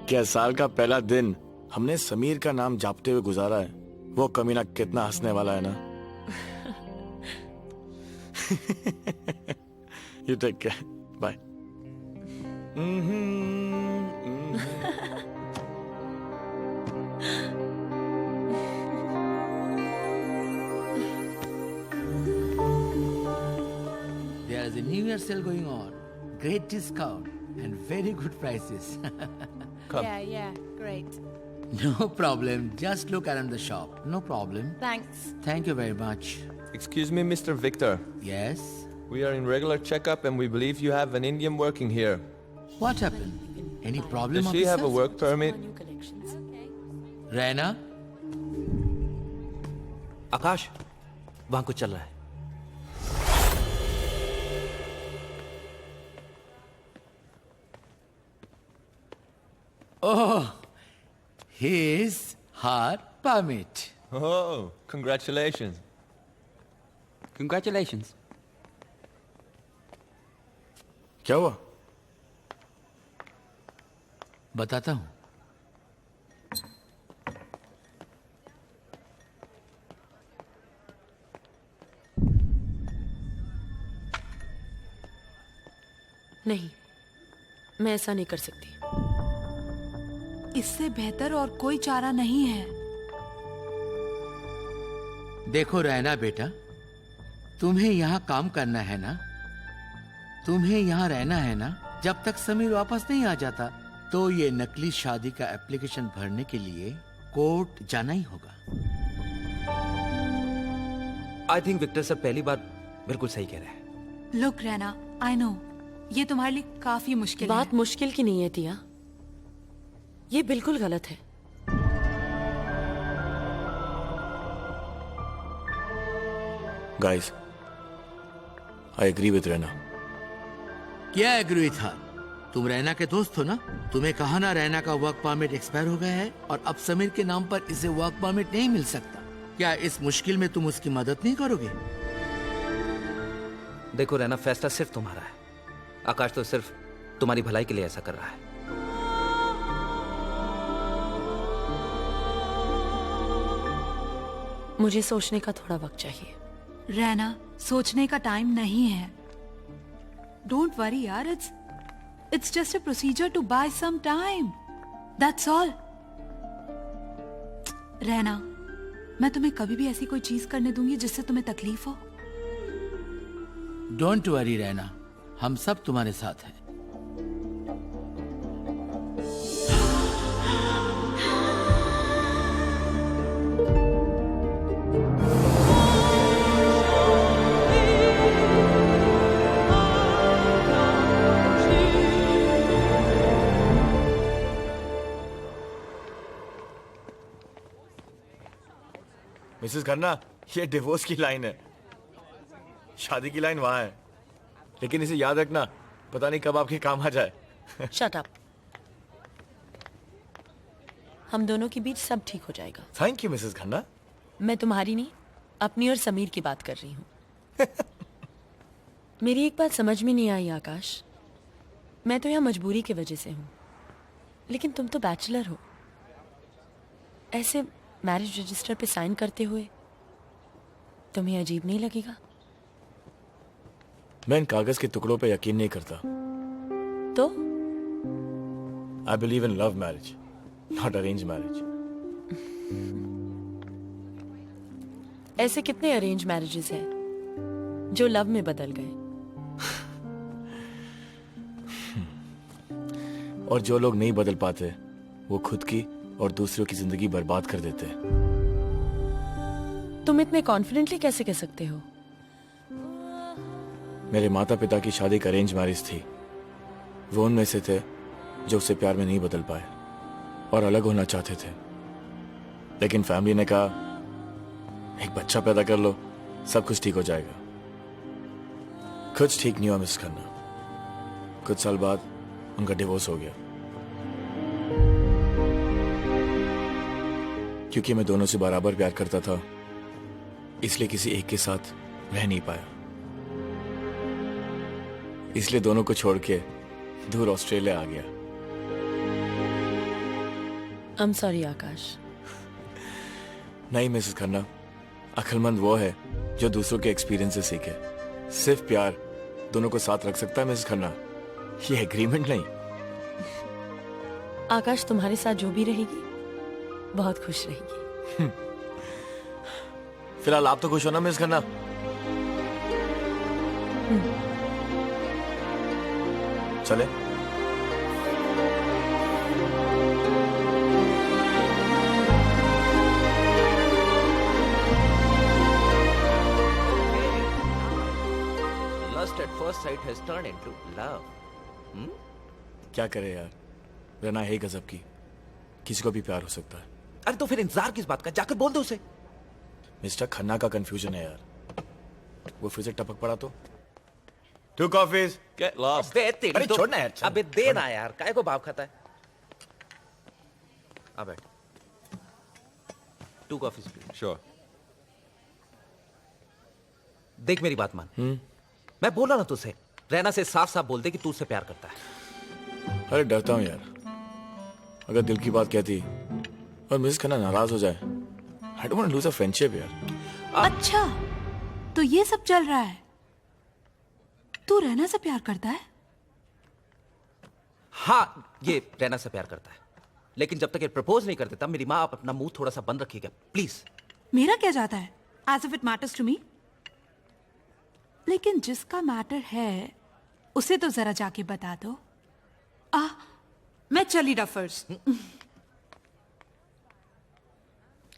कि साल का पहला दिन हमने समीर का नाम जापते हुए गुजारा है, वो कमीना कितना हंसने वाला है ना। You take care. Bye. There is a New Year sale going on. Great discount and very good prices. Come. Yeah, great. No problem. Just look around the shop. No problem. Thanks. Thank you very much. Excuse me, Mr. Victor. Yes? We are in regular checkup and we believe you have an Indian working here. What happened? Any problem, Does she have a officer? work permit? Raina? आकाश, वहां कुछ चल रहा है। Oh, his her permit. Oh, congratulations. Congratulations. क्या हुआ? बताता हूं। नहीं, मैं ऐसा नहीं कर सकती। इससे बेहतर और कोई चारा नहीं है। देखो रैना बेटा, तुम्हें यहाँ काम करना है ना, तुम्हें यहाँ रहना है ना, जब तक समीर वापस नहीं आ जाता तो ये नकली शादी का एप्लीकेशन भरने के लिए कोर्ट जाना ही होगा। आई थिंक विक्टर सर पहली बार बिल्कुल सही कह रहे हैं। लुक रैना, आई नो ये तुम्हारे लिए काफी मुश्किल बात मुश्किल की नहीं है तिया, ये बिल्कुल गलत है। Guys, I agree with Raina. क्या एग्री था? तुम रैना के दोस्त हो ना? तुम्हें कहा ना रैना का वर्क परमिट एक्सपायर हो गया है और अब समीर के नाम पर इसे वर्क परमिट नहीं मिल सकता। क्या इस मुश्किल में तुम उसकी मदद नहीं करोगे? देखो रैना, फैसला सिर्फ तुम्हारा है। आकाश तो सिर्फ तुम्हारी भलाई के लिए ऐसा कर रहा है। मुझे सोचने का थोड़ा वक्त चाहिए। रैना, सोचने का टाइम नहीं है। डोंट वरी यार, it's just a procedure to buy some time, that's all. Raina, मैं तुम्हें कभी भी ऐसी कोई चीज करने दूंगी जिससे तुम्हें तकलीफ हो। डोंट वरी रैना, हम सब तुम्हारे साथ हैं। मिसेस खन्ना, ये डिवोर्स की लाइन है, शादी की लाइन वहां है, लेकिन इसे याद रखना, पता नहीं कब आपके काम आ जाए। Shut up. हम दोनों के बीच सब ठीक हो जाएगा। Thank you Mrs Khanna. मैं तुम्हारी नहीं, अपनी और समीर की बात कर रही हूँ। मेरी एक बात समझ में नहीं आई आकाश, मैं तो यहाँ मजबूरी की वजह से हूँ, लेकिन तुम तो बैचलर हो। ऐसे मैरिज रजिस्टर पे साइन करते हुए तुम्हें अजीब नहीं लगेगा? मैं इन कागज के टुकड़ों पे यकीन नहीं करता। तो I believe in love marriage, not arranged marriage. ऐसे कितने अरेंज मैरिजेस हैं जो लव में बदल गए? और जो लोग नहीं बदल पाते वो खुद की और दूसरों की जिंदगी बर्बाद कर देते हैं। तुम इतने कॉन्फिडेंटली कैसे कह सकते हो? मेरे माता पिता की शादी एक अरेंज मैरिज थी। वो उनमें से थे जो उससे प्यार में नहीं बदल पाए और अलग होना चाहते थे, लेकिन फैमिली ने कहा एक बच्चा पैदा कर लो, सब कुछ ठीक हो जाएगा। कुछ ठीक नहीं हुआ मिस खन्ना। कुछ साल बाद उनका डिवोर्स हो गया क्योंकि मैं दोनों से बराबर प्यार करता था, इसलिए किसी एक के साथ रह नहीं पाया। इसलिए दोनों को छोड़ के दूर ऑस्ट्रेलिया आ गया। I'm sorry आकाश। नहीं मिसेस खन्ना, अक्लमंद वो है जो दूसरों के एक्सपीरियंस से सीखे। सिर्फ प्यार दोनों को साथ रख सकता है मिसेस खन्ना, ये एग्रीमेंट नहीं। आकाश तुम्हारे साथ जो भी रहेगी बहुत खुश रहेगी। फिलहाल आप तो खुश हो ना मिस खन्ना? चले। Lust at first sight has turned into love. क्या करे यार, रहना है गजब की, किसी को भी प्यार हो सकता है। अरे तो फिर इंतजार किस बात का, जाकर बोल दो उसे। मिस्टर खन्ना का कंफ्यूजन है यार, वो फिर से टपक पड़ा तो। 2 कॉफीज। Get lost. अबे तेरी अरे तो- छोड़ना यार, चल। अबे देना यार, काहे को भाव खाता है? आ बैठ। 2 कॉफीज प्लीज। Sure. देख मेरी बात मान। मैं बोला ना तुझसे, रहना से साफ साफ बोल दे कि तू उससे प्यार करता है। अरे डरता हूँ यार, अगर दिल की बात कहती और मिस खन्ना नाराज हो जाए। I don't want to lose a friendship यार। अच्छा, तो ये सब चल रहा है। तू रहना से प्यार करता है? हाँ, ये रहना से प्यार करता है, लेकिन जब तक ये प्रपोज नहीं कर देता, मेरी माँ आप अपना मुंह थोड़ा सा बंद रखिएगा प्लीज। मेरा क्या जाता है? As if it matters to me? लेकिन जिसका मैटर है उसे तो जरा जाके बता दो। मैं चली डफर्स।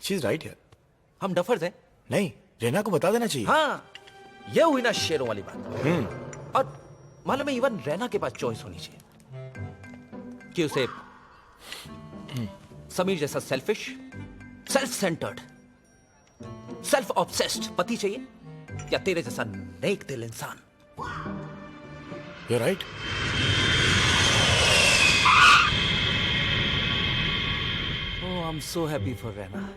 She's right यार। हम डफर्स हैं? नहीं, रेना को बता देना चाहिए। हाँ, ये हुई ना शेरों वाली बात। और मालूम है, इवन रैना के पास चॉइस होनी चाहिए कि उसे समीर जैसा selfish, self centred, self obsessed पति चाहिए, या तेरे जैसा नेक दिल इंसान। You're right। Oh, I'm so happy for Raina.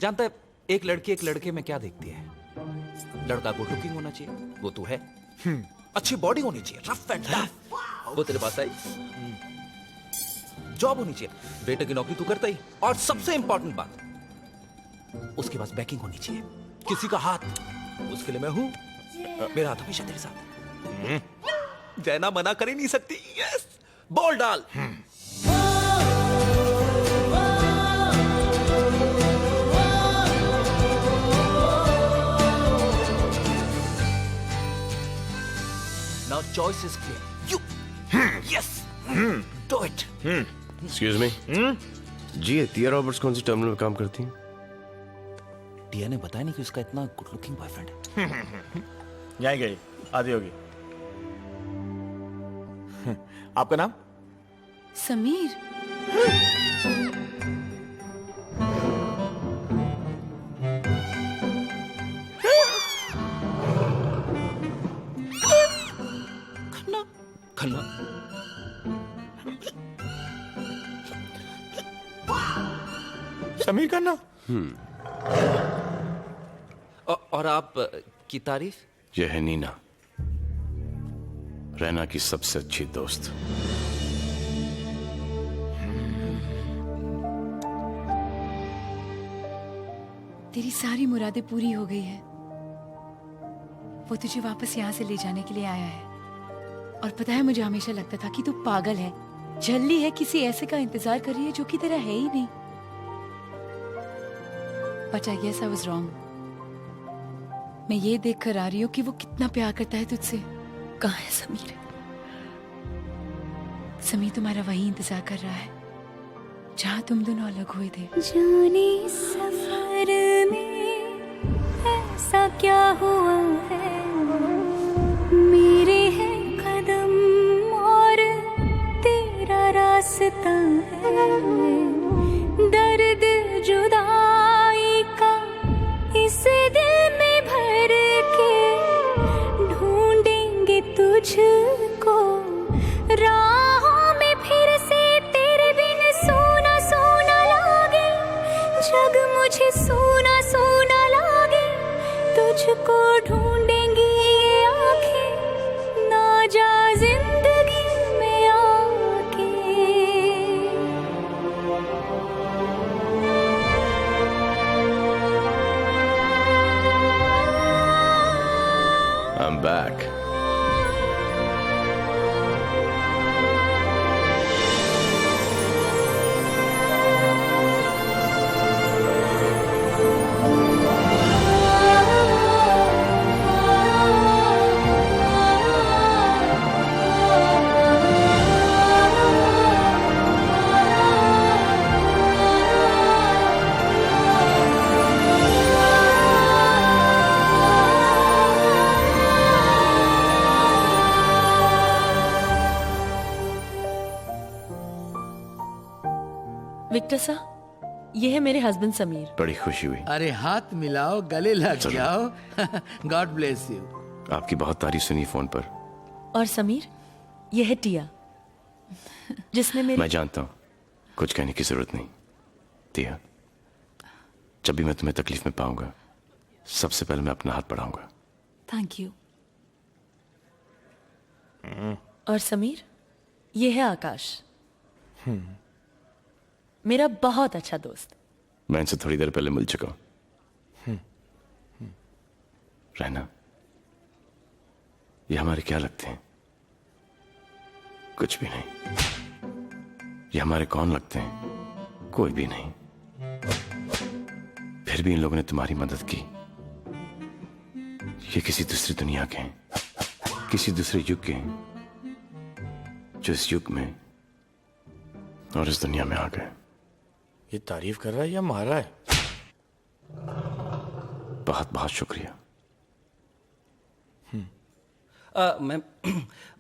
जानता है, एक लड़की एक लड़के में क्या देखती है? लड़का गुड लुकिंग होना चाहिए, वो तू है। अच्छी बॉडी होनी चाहिए, रफ एंड टफ, वो तेरे पास आई। जॉब होनी चाहिए, बेटे की नौकरी तू करता ही। और सबसे इंपॉर्टेंट बात, उसके पास बैकिंग होनी चाहिए, किसी का हाथ। उसके लिए मैं हूं, मेरा हाथ हमेशा तेरे साथ। जैना मना कर ही नहीं सकती। यस, बॉल डाल। Now choice is clear. You. Yes. Do it. Excuse me. जी, टिया रॉबर्ट्स कौन सी टर्मिनल में काम करती हैं? टिया ने बताया नहीं कि उसका इतना गुड लुकिंग बॉयफ्रेंड है। यहीं गई, आधी होगी। आपका नाम? समीर। खन्ना। समीर खन्ना। और आप की तारीफ? यह है नीना, रैना की सबसे अच्छी दोस्त। तेरी सारी मुरादें पूरी हो गई है। वो तुझे वापस यहाँ से ले जाने के लिए आया है। और पता है, मुझे हमेशा लगता था कि तू पागल है, झल्ली है, किसी ऐसे का इंतजार कर रही है जो कि तेरा है ही नहीं। But I guess I was wrong. मैं ये देख कर आ रही हूँ कि वो कितना प्यार करता है तुझसे। कहाँ है समीर? समीर तुम्हारा वही इंतजार कर रहा है जहाँ तुम दोनों अलग हुए थे। जाने सफर में ऐसा क्या हुआ है, मेरे हैं कदम और तेरा रास्ता है। दर्द जुदाई का इस दिल में भर के ढूंढेंगे तुझको राहों में फिर से। तेरे बिन सोना सोना लागे, जग मुझे सोना सोना लागे। तुझको ढूंढेंगी ये आंखें, ना जा जिंदगी में आके। I'm back. विक्टर सा, ये है मेरे हस्बैंड समीर। बड़ी खुशी हुई। अरे हाथ मिलाओ, गले लग जाओ। God bless you. आपकी बहुत तारीफ सुनी फोन पर। और समीर, ये है टिया, जिसने मेरे... मैं जानता हूँ, कुछ कहने की जरूरत नहीं। टिया, जब भी मैं तुम्हें तकलीफ में पाऊंगा, सबसे पहले मैं अपना हाथ बढ़ाऊंगा। Thank you. और समीर, ये है आकाश, मेरा बहुत अच्छा दोस्त। मैं इनसे थोड़ी देर पहले मिल चुका हूं। रहना, ये हमारे क्या लगते हैं? कुछ भी नहीं। ये हमारे कौन लगते हैं? कोई भी नहीं। फिर भी इन लोगों ने तुम्हारी मदद की। ये किसी दूसरी दुनिया के हैं, किसी दूसरे युग के हैं, जो इस युग में और इस दुनिया में आ गए। ये तारीफ कर रहा है या मार रहा है? बहुत बहुत शुक्रिया।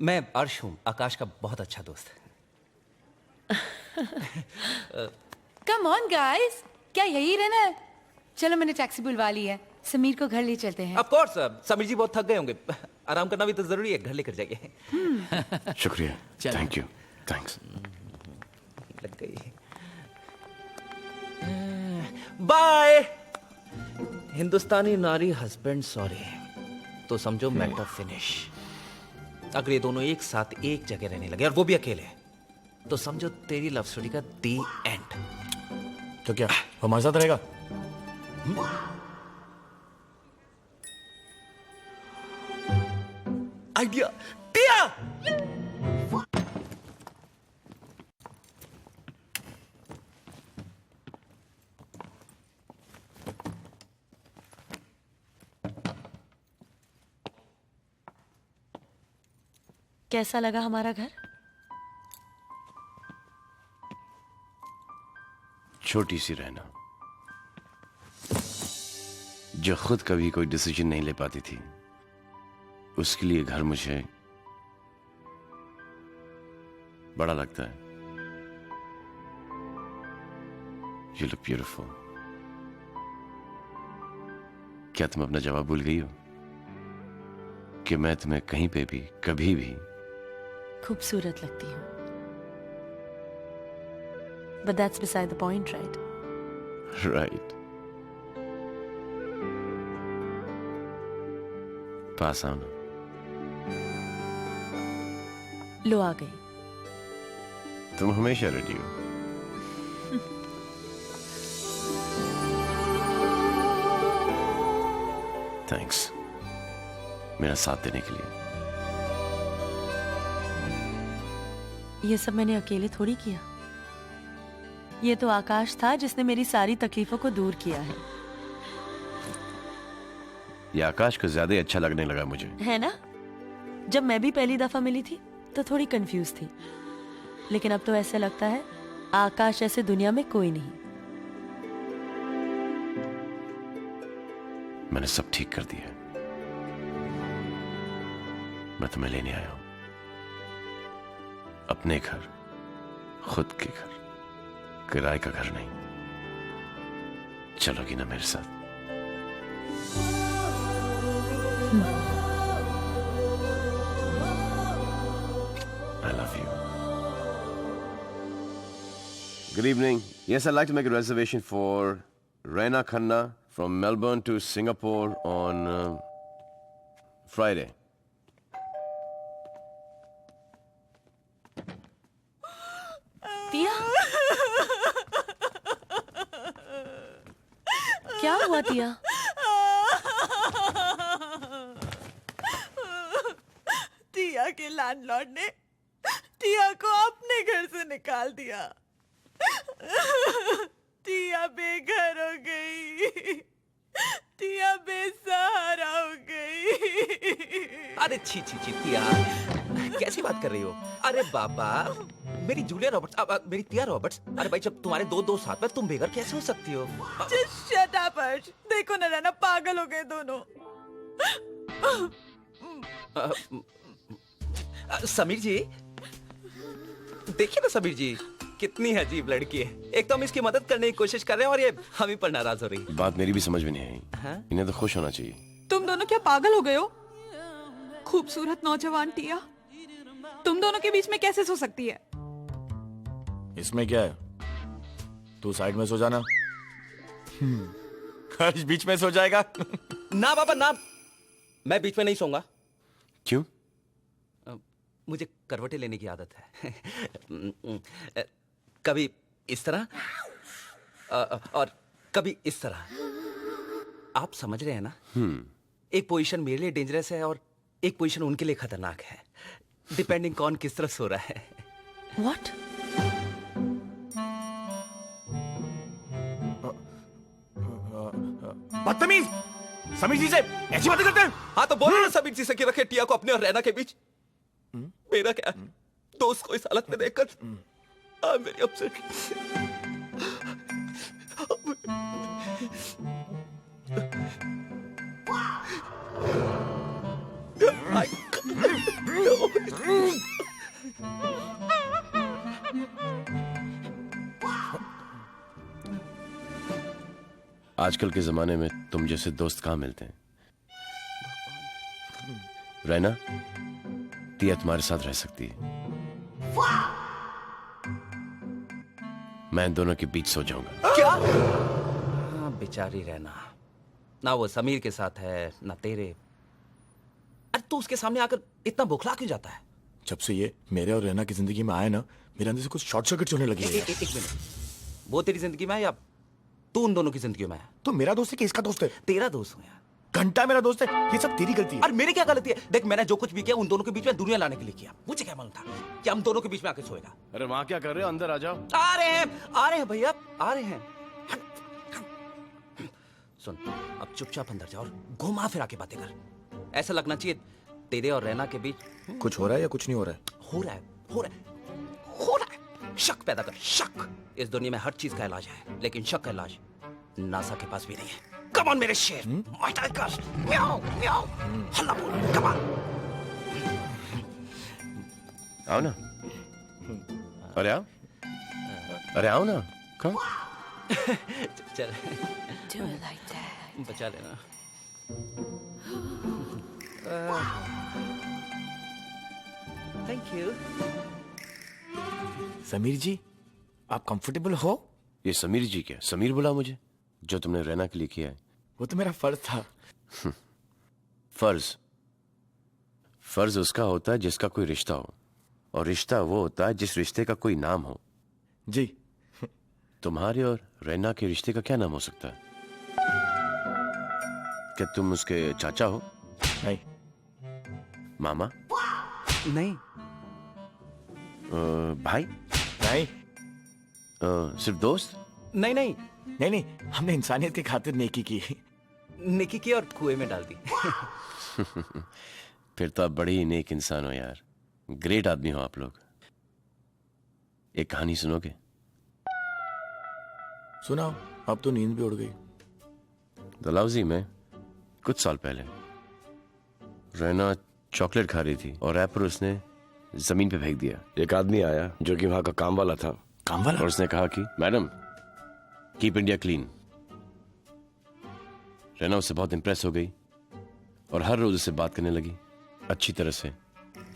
मैं अर्श हूँ, आकाश का बहुत अच्छा दोस्त। कम ऑन गाइस, क्या यही रहना है? चलो मैंने टैक्सी बुलवा ली है, समीर को घर ले चलते हैं। ऑफ कोर्स, समीर जी बहुत थक गए होंगे, आराम करना भी तो जरूरी है। घर लेकर जाइए। शुक्रिया, थैंक यू, थैंक्स। लग गई। बाय। हिंदुस्तानी नारी हस्बैंड सॉरी, तो समझो मैटर फिनिश। अगर ये दोनों एक साथ एक जगह रहने लगे और वो भी अकेले, तो समझो तेरी लव स्टोरी का दी एंड। तो क्या वो हमारे साथ रहेगा? आइडिया। टिया, कैसा लगा हमारा घर? छोटी सी रहना, जो खुद कभी कोई डिसीजन नहीं ले पाती थी, उसके लिए घर मुझे बड़ा लगता है। You look beautiful. क्या तुम अपना जवाब भूल गई हो कि मैं तुम्हें कहीं पे भी कभी भी खूबसूरत लगती हूँ। But that's beside the point, right? Right. पास आओ ना। लो आ गई। तुम हमेशा रेडी हो। थैंक्स मेरा साथ देने के लिए। ये सब मैंने अकेले थोड़ी किया। ये तो आकाश था जिसने मेरी सारी तकलीफों को दूर किया है। ये आकाश को ज्यादा अच्छा लगने लगा मुझे, है ना? जब मैं भी पहली दफा मिली थी तो थोड़ी कंफ्यूज थी, लेकिन अब तो ऐसा लगता है आकाश ऐसे दुनिया में कोई नहीं। मैंने सब ठीक कर दिया। मैं तुम्हें लेने आया हूं, अपने घर, खुद के घर, किराए का घर नहीं। चलोगी ना मेरे साथ? I love you. Good evening. Yes, I'd like to make a reservation for Raina Khanna from Melbourne to Singapore on Friday. टिया, क्या हुआ टिया? टिया के लैंडलॉर्ड ने टिया को अपने घर से निकाल दिया। टिया बेघर हो गई, टिया बेसहारा हो गई। अरे छी छी छी टिया, कैसी बात कर रही हो? अरे बाबा, मेरी जूलिया रॉबर्ट्स, मेरी टिया रॉबर्ट्स। अरे भाई, जब तुम्हारे दो दोस्त साथ में, तुम बेघर कैसे हो सकती हो? Just shut up, अर्श। देखो ना रहना, पागल हो गए दोनों। समीर जी, देखिए ना समीर जी, कितनी अजीब लड़की है। एक तो हम इसकी मदद करने की कोशिश कर रहे हैं और ये हम ही पर नाराज हो रही। बात मेरी भी समझ में नहीं आई। हाँ? इन्हें तो खुश होना चाहिए। तुम दोनों क्या पागल हो गए हो? खूबसूरत नौजवान टिया तुम दोनों के बीच में कैसे सो सकती है? इसमें क्या है? तू साइड में सो जाना, हर्ष बीच में सो जाएगा। ना बाबा ना, मैं बीच में नहीं सोऊंगा। क्यों? मुझे करवटें लेने की आदत है। कभी इस तरह और कभी इस तरह। आप समझ रहे हैं ना? एक पोजीशन मेरे लिए डेंजरस है और एक पोजीशन उनके लिए खतरनाक है, डिपेंडिंग कौन किस तरफ सो रहा है। What? बदतमीज! समीर जी से ऐसी बातें करते हैं? हाँ तो बोलो ना समीर जी से कि रखे टिया को अपने और रैना के बीच। मेरा क्या दोस्त को इस हालत में देखकर मेरी अपसेट। आजकल के जमाने में तुम जैसे दोस्त कहाँ मिलते हैं? रैना, टिया तुम्हारे साथ रह सकती है। मैं दोनों के बीच सो जाऊंगा। क्या? हाँ, बेचारी रहना, ना वो समीर के साथ है ना तेरे। अरे तू उसके सामने आकर इतना बौखला क्यों जाता है? जब से ये मेरे और रैना की जिंदगी में आया ना, मेरे अंदर से कुछ शॉर्ट सर्किट होने लगी है। एक मिनट, वो तेरी जिंदगी में है या तू उन दोनों की जिंदगी में है? तो मेरा दोस्त है कि इसका दोस्त है? तेरा दोस्त हूँ यार। घंटा मेरा दोस्त है, ये सब तेरी गलती है। और मेरी क्या गलती है? देख, मैंने जो कुछ भी किया उन दोनों के बीच में दुनिया लाने के लिए किया। मुझे क्या मालूम था कि हम दोनों के बीच में आके सोएगा। अरे वहां क्या कर रहे हो? अंदर आ जाओ। आ रहे हैं भैया, आ रहे हैं। सुन, अब चुपचाप अंदर जा और घुमा फिरा के बातें कर। ऐसा लगना चाहिए तेरे और रैना के बीच कुछ हो रहा है या कुछ नहीं हो रहा है? हो रहा है। शक पैदा कर, शक। इस दुनिया में हर चीज का इलाज है, लेकिन शक का इलाज नासा के पास भी नहीं है। कम ऑन मेरे शेर, माय टाइगर्स, म्याऊ म्याऊ, हल्ला बोल, कम ऑन। आओ ना, अरे आओ, अरे आओ ना, कम। चल, Do it like that. बचा लेना। Thank you. समीर जी, आप कंफर्टेबल हो? ये समीर जी क्या? समीर बुला मुझे, जो तुमने रैना के लिए किया है। वो तो मेरा फर्ज था। फर्ज? फर्ज उसका होता है जिसका कोई रिश्ता हो, और रिश्ता वो होता है जिस रिश्ते का कोई नाम हो। जी। तुम्हारे और रैना के रिश्ते का क्या नाम हो सकता है? क्या तुम उसके चाचा हो? नहीं। मामा? नहीं। भाई नहीं सिर्फ दोस्त? नहीं नहीं नहीं नहीं, हमने इंसानियत की खातिर नेकी की। नेकी की और कुएं में डाल दी। फिर तो आप बड़े ही नेक इंसान हो यार, ग्रेट आदमी हो आप लोग। एक कहानी सुनोगे? सुनाओ, अब तो नींद भी उड़ गई। डलहौजी में कुछ साल पहले रैना चॉकलेट खा रही थी और रैपर उसने जमीन पे फेंक दिया। एक आदमी आया जो कि वहां का काम वाला था। काम वाला? और उसने कहा कि madam keep India clean. Raina उससे बहुत इंप्रेस हो गई और हर रोज उससे बात करने लगी अच्छी तरह से,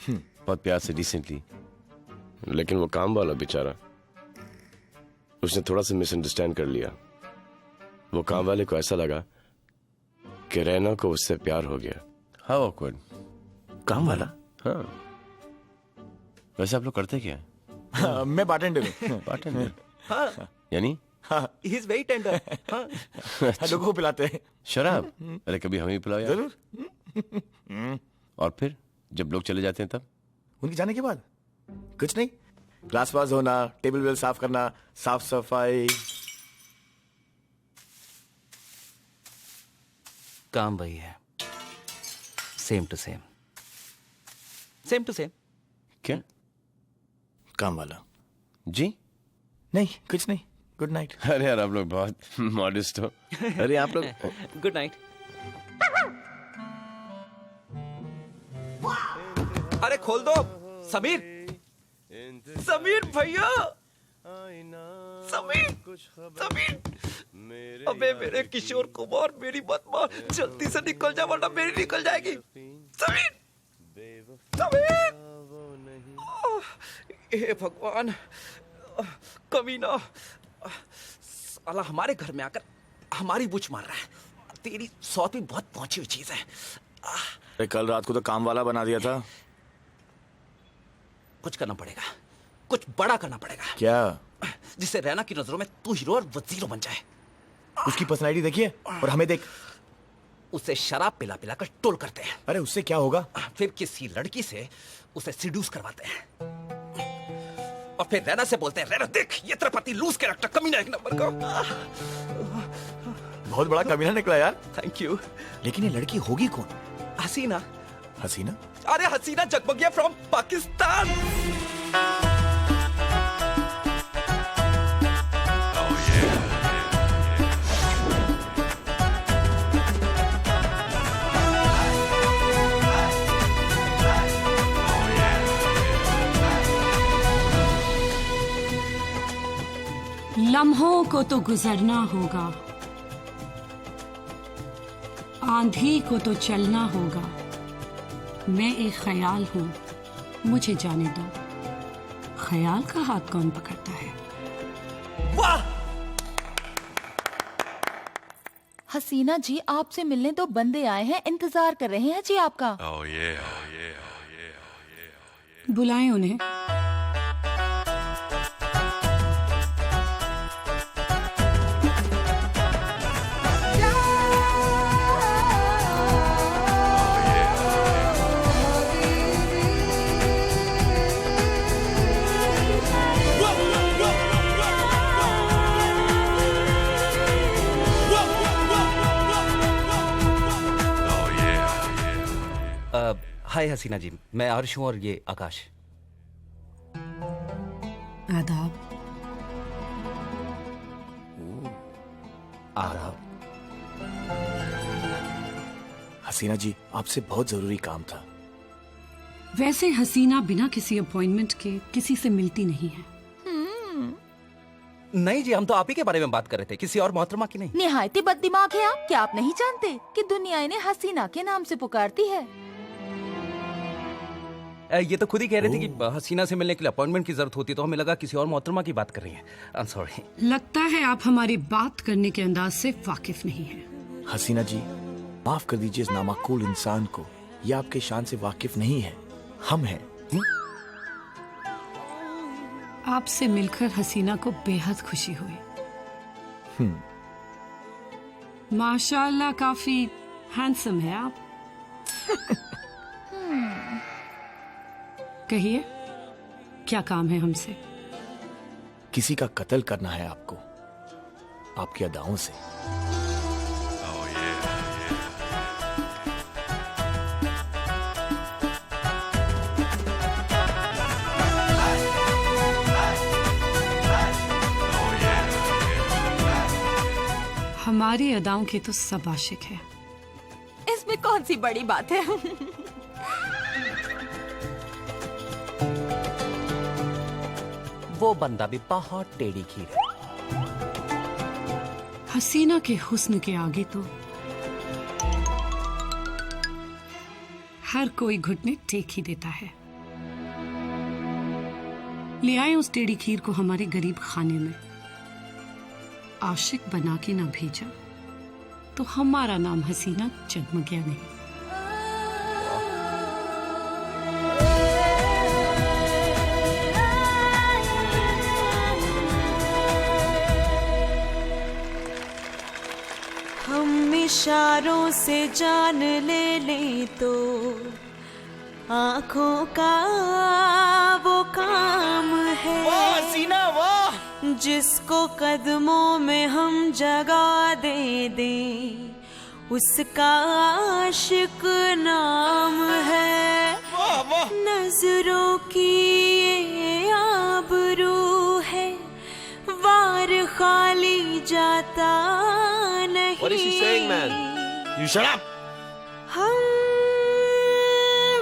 बहुत प्यार से, डिसेंटली। लेकिन वो काम वाला बेचारा, उसने थोड़ा सा मिसअंडरस्टैंड कर लिया। वो काम वाले को ऐसा लगा कि रैना को उससे प्यार हो गया। How awkward. काम वाला? हाँ। वैसे आप लोग करते क्या? हाँ, मैं बार्टेंडर हूँ। बार्टेंडर? हाँ। यानी? हाँ, he is very tender. हाँ। लोगों को पिलाते हैं शराब? अरे कभी हमें भी पिलाओ यार। जरूर। और फिर जब लोग चले जाते हैं तब? उनके जाने के बाद कुछ नहीं, ग्लास वास धोना, टेबल वेल साफ करना, साफ सफाई। काम वही है, same to same, same to same. क्या काम वाला? जी नहीं, कुछ नहीं। Good night. अरे यार आप लोग बहुत मॉडेस्ट हो। अरे आप लोग गुड नाइट। अरे खोल दो समीर, समीर भैया, समीर, समीर। अबे मेरे किशोर कुमार, मेरी बात मान, जल्दी से निकल जा वरना मेरी निकल जाएगी। समीर, समीर। हे भगवान, कमीना साला हमारे घर में आकर हमारी बुच मार रहा है। तेरी सौत भी बहुत पहुंची हुई चीज है। अरे कल रात को तो काम वाला बना दिया था। कुछ करना पड़ेगा, कुछ बड़ा करना पड़ेगा। क्या? जिससे रैना की नजरों में तू हीरो और वो जीरो बन जाए। उसकी पर्सनैलिटी देखिए और हमें देख। उसे शराब पिला पिला कर टोल करते हैं। अरे उससे क्या होगा? फिर किसी लड़की से उसे सीड्यूस करवाते हैं और फिर रैना से बोलते हैं, रैना देख ये तेरा पति लूज कैरेक्टर, कमीना एक नंबर का। बहुत बड़ा कमीना निकला यार। Thank you. लेकिन ये लड़की होगी कौन? हसीना। हसीना? अरे हसीना जगमगिया फ्रॉम पाकिस्तान। लम्हों को तो गुजरना होगा, आंधी को तो चलना होगा। मैं एक ख्याल हूँ, मुझे जाने दो, ख्याल का हाथ कौन पकड़ता है? वाह! हसीना जी, आपसे मिलने तो बंदे आए हैं, इंतजार कर रहे हैं जी आपका। बुलाएं उन्हें। हाय हसीना जी, मैं अर्श हूँ और ये आकाश। आदाब। आदाब। हसीना जी, आपसे बहुत जरूरी काम था। वैसे हसीना बिना किसी अपॉइंटमेंट के किसी से मिलती नहीं है। नहीं जी, हम तो आप ही के बारे में बात कर रहे थे, किसी और मोहतरमा की नहीं। निहायती बददिमाग है आप। क्या आप नहीं जानते कि दुनिया इन्हें हसीना के नाम से पुकारती है? ये तो खुद ही कह रही थी कि हसीना से मिलने के लिए अपॉइंटमेंट की जरूरत होती है, तो हमें लगा किसी और मोहतरमा की बात कर रही हैं। आई एम सॉरी। लगता है आप हमारी बात करने के अंदाज से वाकिफ नहीं हैं। हसीना जी, माफ कर दीजिए इस नामाकूल इंसान को। ये आपके शान से वाकिफ नहीं है, हम हैं। आपसे मिलकर हसीना को बेहद खुशी हुई। माशाल्लाह, काफी हैंडसम है आप। कहिए, क्या काम है हमसे? किसी का कत्ल करना है आपको, आपकी अदाओं से। हमारी अदाओं के तो सब आशिक है। इसमें कौन सी बड़ी बात है? वो बंदा भी बहुत टेढ़ी खीर है। हसीना के हुस्न के आगे तो हर कोई घुटने टेक ही देता है। ले आए उस टेढ़ी खीर को हमारे गरीब खाने में। आशिक बना के ना भेजा तो हमारा नाम हसीना जगमगिया नहीं। हम इशारों से जान ले लें तो आंखों का वो काम है। वाह हसीना वाह! जिसको कदमों में हम जगह दे दें उसका आशिक नाम है। वाह वाह! नजरों की ये आबरू है, वार खाली जाता नहीं। What is she saying, man? You shut up! हम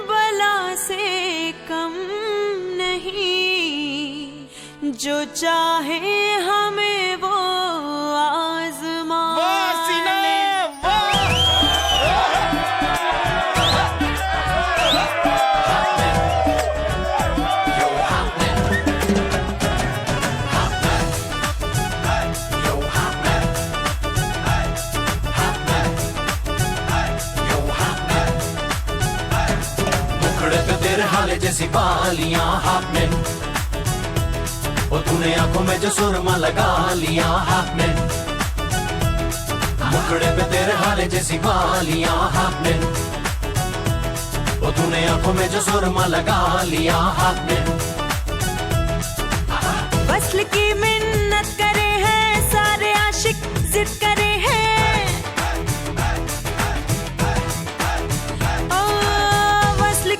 बला से कम नहीं, जो चाहे हमें वो आजमा। वाह हसीना हाले जैसी बालियां हाफनेन, ओ तूने आंखों में जो सुरमा लगा लिया हाफनेन। मुखड़े पे तेरे हाले जैसी बालियां हाफनेन, ओ तूने आंखों में जो सुरमा लगा लिया हाफनेन। वस्ल की मिन्नत करे हैं सारे आशिक, जिद करे हैं।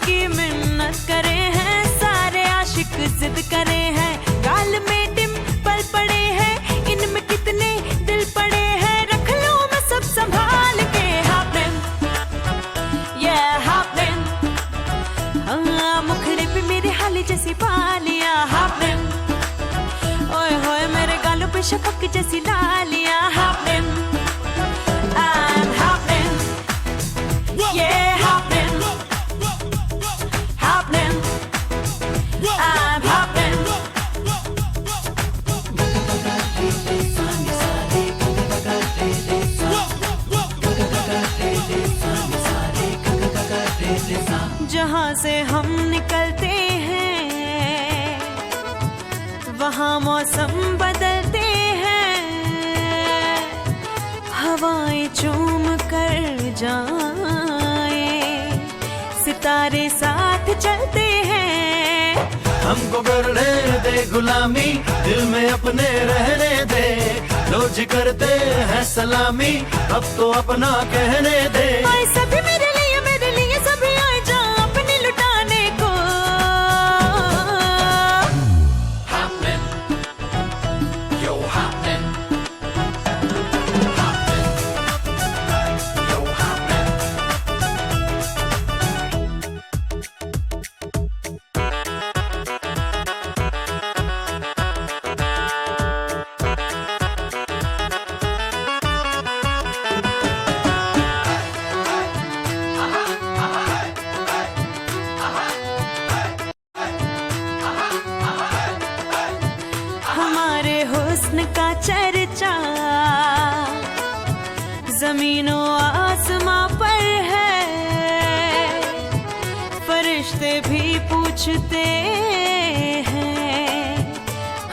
की मिन्नत करे हैं सारे आशिक, जिद करे हैं। गाल में डिंपल पड़े हैं, इनमें कितने दिल पड़े हैं। रख लूं मैं सब संभाल के हाफनेन, ये हाफनेन। हाँ मुखड़े पे मेरे हाले जैसी बालियां हाफनेन, ओए होए मेरे गालों पे शफक जैसी लालियां हाफनेन। I'm हाफनेन, ये हाफनेन। I'm hopping. जहाँ से हम निकलते हैं वहाँ मौसम बदलते हैं। हवाएं चूम कर जाए, सितारे साथ चलते हैं। हमको करने दे गुलामी, दिल में अपने रहने दे। रोज करते हैं सलामी, अब तो अपना कहने दे। आए सभी मेरे लिए सभी आए जा अपने लुटाने को। Happening, yo happening, yo happening. चर्चा जमीनों आसमां पर है, फरिश्ते भी पूछते हैं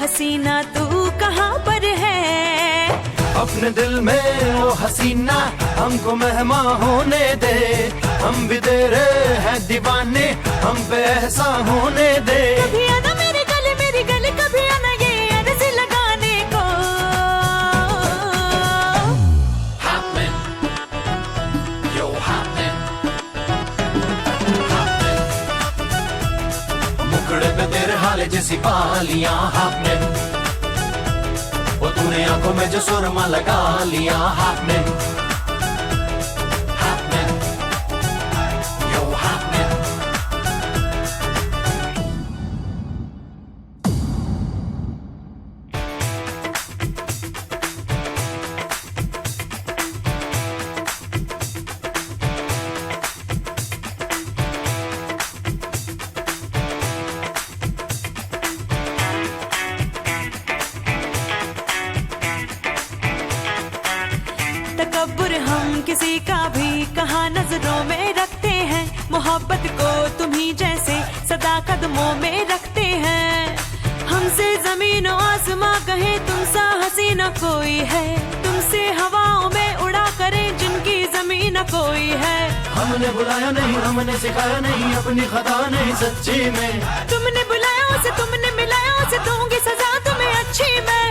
हसीना तू कहाँ पर है। अपने दिल में ओ हसीना हमको मेहमा होने दे, हम भी तेरे हैं दीवाने, हम पे एहसान होने दे। कभी आना मेरे मसाले जैसी बालियां हाफ में, वो तूने आंखों में जो सुरमा लगा लिया हाफ में, हाफ में, यो हाफ में। तकब्बुर हम किसी का भी कहाँ नजरों में रखते हैं, मोहब्बत को तुम ही जैसे सदा कदमों में रखते हैं। हमसे जमीन और आसमां कहे तुमसा हसी न कोई है, तुमसे हवाओं में उड़ा करे जिनकी जमीन न कोई है। हमने बुलाया नहीं, हमने सिखाया नहीं, अपनी खता नहीं सच्ची में। तुमने बुलाया उसे, तुमने मिलाया उसे, दूंगी सजा तुम्हें अच्छी मैं।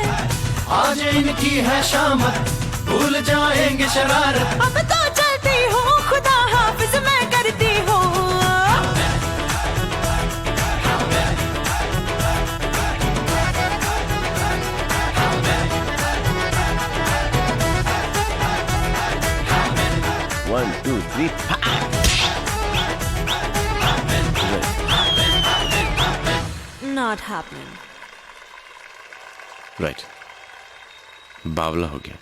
आज इनकी है शामत, भूल जाएंगे शरारत। अब तो चलती हूँ, खुदा हाफिज मैं करती हूँ। One, two, three. Not happening. Right. बावला हो गया।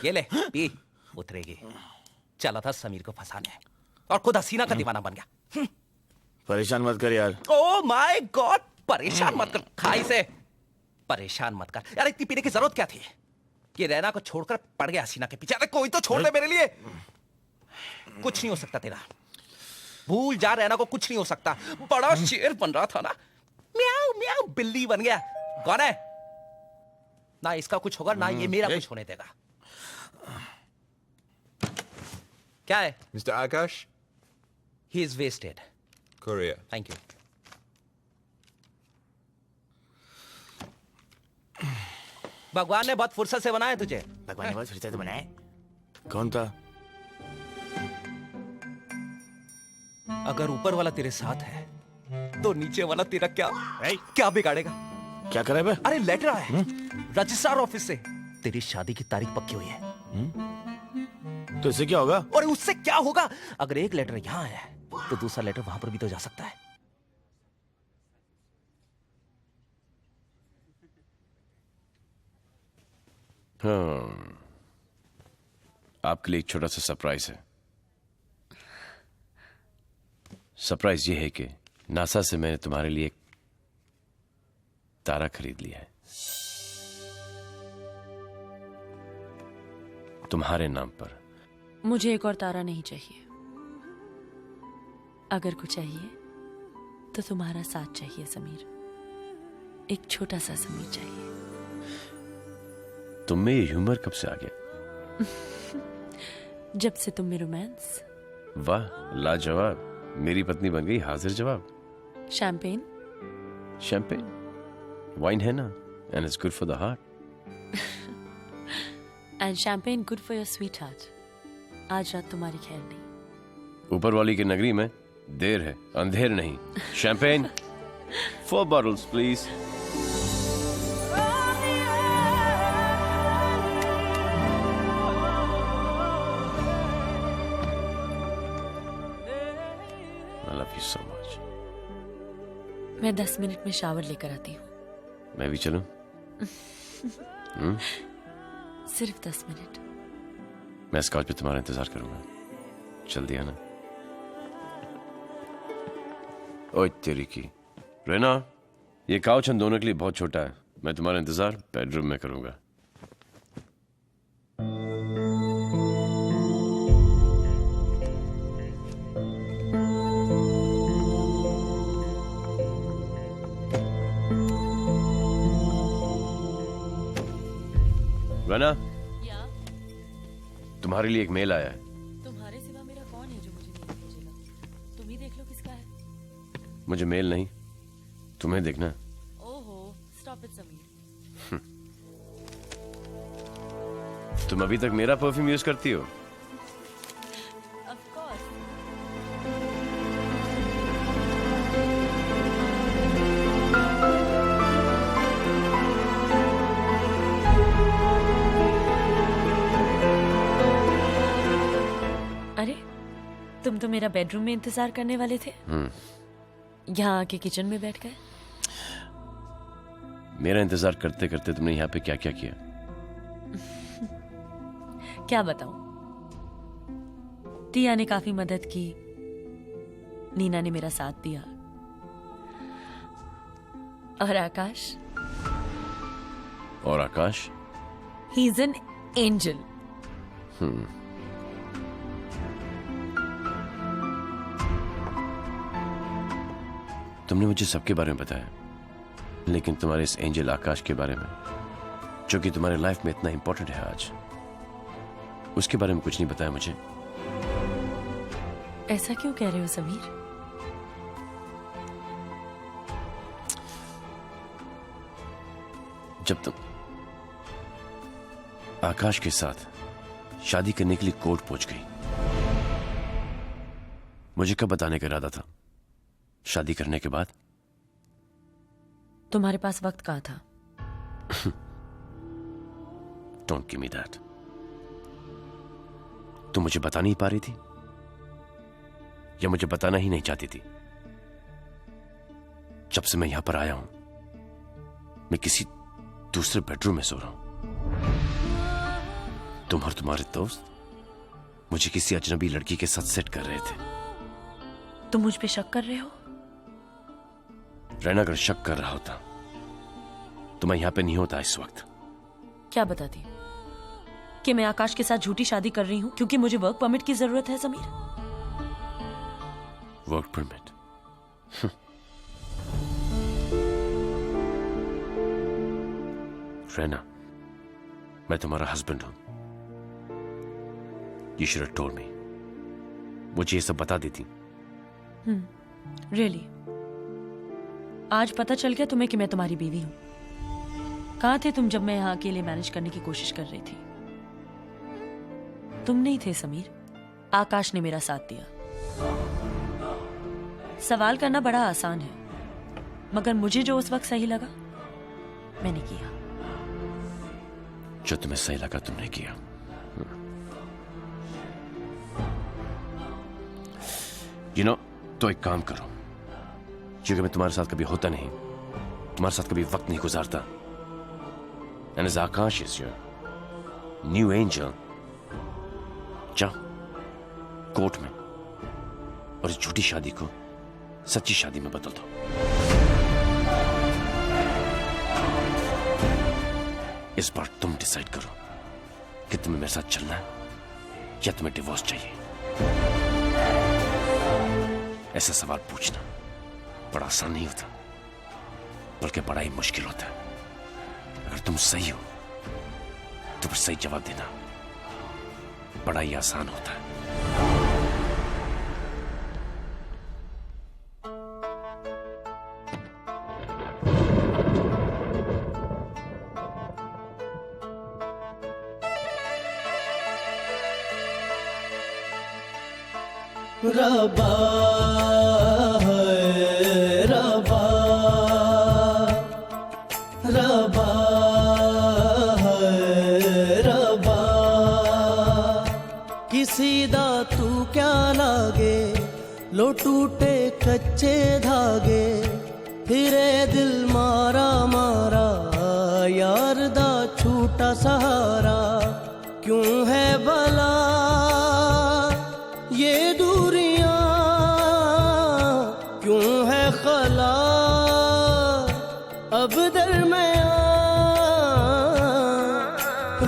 ये ले पी, उतरेगी। चला था समीर को फंसाने और खुद हसीना का दीवाना बन गया। परेशान मत कर यार। ओ माय गॉड, परेशान मत कर, खाई से परेशान मत कर यार। इतनी पीने की जरूरत क्या थी? कि रैना को छोड़कर पड़ गया हसीना के पीछे। अरे कोई तो छोड़ दे मेरे लिए। कुछ नहीं हो सकता तेरा, भूल जा, रैना को कुछ नहीं हो सकता। बड़ा शेर बन रहा था ना, म्याऊ म्याऊ बिल्ली बन गया। कौन है? ना इसका कुछ होगा ना ये मेरा कुछ होने देगा। क्या है? Mr. Akash? He is wasted. Korea. Thank you. भगवान ने बहुत फुर्सत से बनाया तुझे। भगवान ने बहुत फुर्सत से बनाया। कौन था? अगर ऊपर वाला तेरे साथ है तो नीचे वाला तेरा क्या बिगाड़ेगा? क्या करे बे? अरे लेटर आया है रजिस्ट्रार ऑफिस से, तेरी शादी की तारीख पक्की हुई है। तो इससे क्या होगा? और उससे क्या होगा? अगर एक लेटर यहाँ आया है तो दूसरा लेटर वहां पर भी तो जा सकता है। हाँ, आपके लिए एक छोटा सा सरप्राइज है। सरप्राइज ये है कि नासा से मैंने तुम्हारे लिए एक तारा खरीद लिया है, तुम्हारे नाम पर। मुझे एक और तारा नहीं चाहिए। अगर कुछ चाहिए तो तुम्हारा साथ चाहिए समीर। एक छोटा सा समीर चाहिए। तुम में ये ह्यूमर कब से आ गया? जब से तुम में रोमांस। वाह, लाजवाब। मेरी पत्नी बन गई हाजिर जवाब। शैंपेन? शैंपेन वाइन है ना, and it's good for the heart. And champagne good for your sweet heart. आज रात तुम्हारी खैर नहीं। ऊपर वाली की नगरी में देर है, अंधेर नहीं। Champagne 4 bottles please. I love you so much. मैं 10 मिनट में शावर लेकर आती हूँ। मैं भी चलूं? सिर्फ 10 मिनट। मैं स्कॉच पे तुम्हारा इंतजार करूंगा। जल्दी आना। ओए तेरी की रेना, ये काउच हम दोनों के लिए बहुत छोटा है। मैं तुम्हारा इंतजार बेडरूम में करूंगा। रेना, तुम्हारे लिए एक मेल आया है। तुम्हारे सिवा मेरा कौन है जो मुझे मेल भेजेगा? तुम ही देख लो किसका है। मुझे मेल नहीं, तुम्हें देखना। ओहो, स्टॉप इट समीर। तुम अभी तक मेरा परफ्यूम यूज करती हो? अरे तुम तो मेरा बेडरूम में इंतजार करने वाले थे, यहाँ आके किचन में बैठ गए। मेरा इंतजार करते करते तुमने यहाँ पे क्या क्या किया? क्या बताऊं, टिया ने काफी मदद की, नीना ने मेरा साथ दिया, और आकाश ही इज एन एंजल। तुमने मुझे सबके बारे में बताया, लेकिन तुम्हारे इस एंजल आकाश के बारे में, जो कि तुम्हारे लाइफ में इतना इंपॉर्टेंट है आज, उसके बारे में कुछ नहीं बताया मुझे। ऐसा क्यों कह रहे हो समीर? जब तुम आकाश के साथ शादी करने के लिए कोर्ट पहुंच गई, मुझे कब बताने का इरादा था? शादी करने के बाद? तुम्हारे पास वक्त कहाँ था? Don't give me that. तुम मुझे बता नहीं पा रही थी, या मुझे बताना ही नहीं चाहती थी? जब से मैं यहां पर आया हूं, मैं किसी दूसरे बेडरूम में सो रहा हूं। तुम और तुम्हारे दोस्त मुझे किसी अजनबी लड़की के साथ सेट कर रहे थे। तुम मुझ पे शक कर रहे हो? रैना अगर शक कर रहा होता तो मैं यहां पे नहीं होता इस वक्त। क्या बताती कि मैं आकाश के साथ झूठी शादी कर रही हूं क्योंकि मुझे वर्क परमिट की जरूरत है? Sameer, work permit? रैना, मैं तुम्हारा हस्बैंड हूं। You should have told me. मुझे ये सब बता देती। Really? आज पता चल गया तुम्हें कि मैं तुम्हारी बीवी हूं। कहां थे तुम जब मैं यहां अकेले मैनेज करने की कोशिश कर रही थी? तुम नहीं थे समीर, आकाश ने मेरा साथ दिया। सवाल करना बड़ा आसान है, मगर मुझे जो उस वक्त सही लगा मैंने किया। जो तुम्हें सही लगा तुमने किया। तो एक काम करो, क्योंकि मैं तुम्हारे साथ कभी होता नहीं, तुम्हारे साथ कभी वक्त नहीं गुजारता, and as Akash is your new angel, जाओ कोर्ट में और इस झूठी शादी को सच्ची शादी में बदल दो। इस बार तुम डिसाइड करो कि तुम्हें मेरे साथ चलना है या तुम्हें डिवोर्स चाहिए। ऐसा सवाल पूछना बड़ा आसान नहीं होता, बल्कि बड़ा ही मुश्किल होता है। अगर तुम सही हो तो फिर सही जवाब देना बड़ा ही आसान होता है। रबा है रबा, रबा है रबा, किसी दा तू क्या लागे, लो टूटे कच्चे धागे, फिरे दिल मारा मारा, यार दा छूटा सहारा, क्यों है भला ये दूरियां, क्यों है खला अब दरमियां।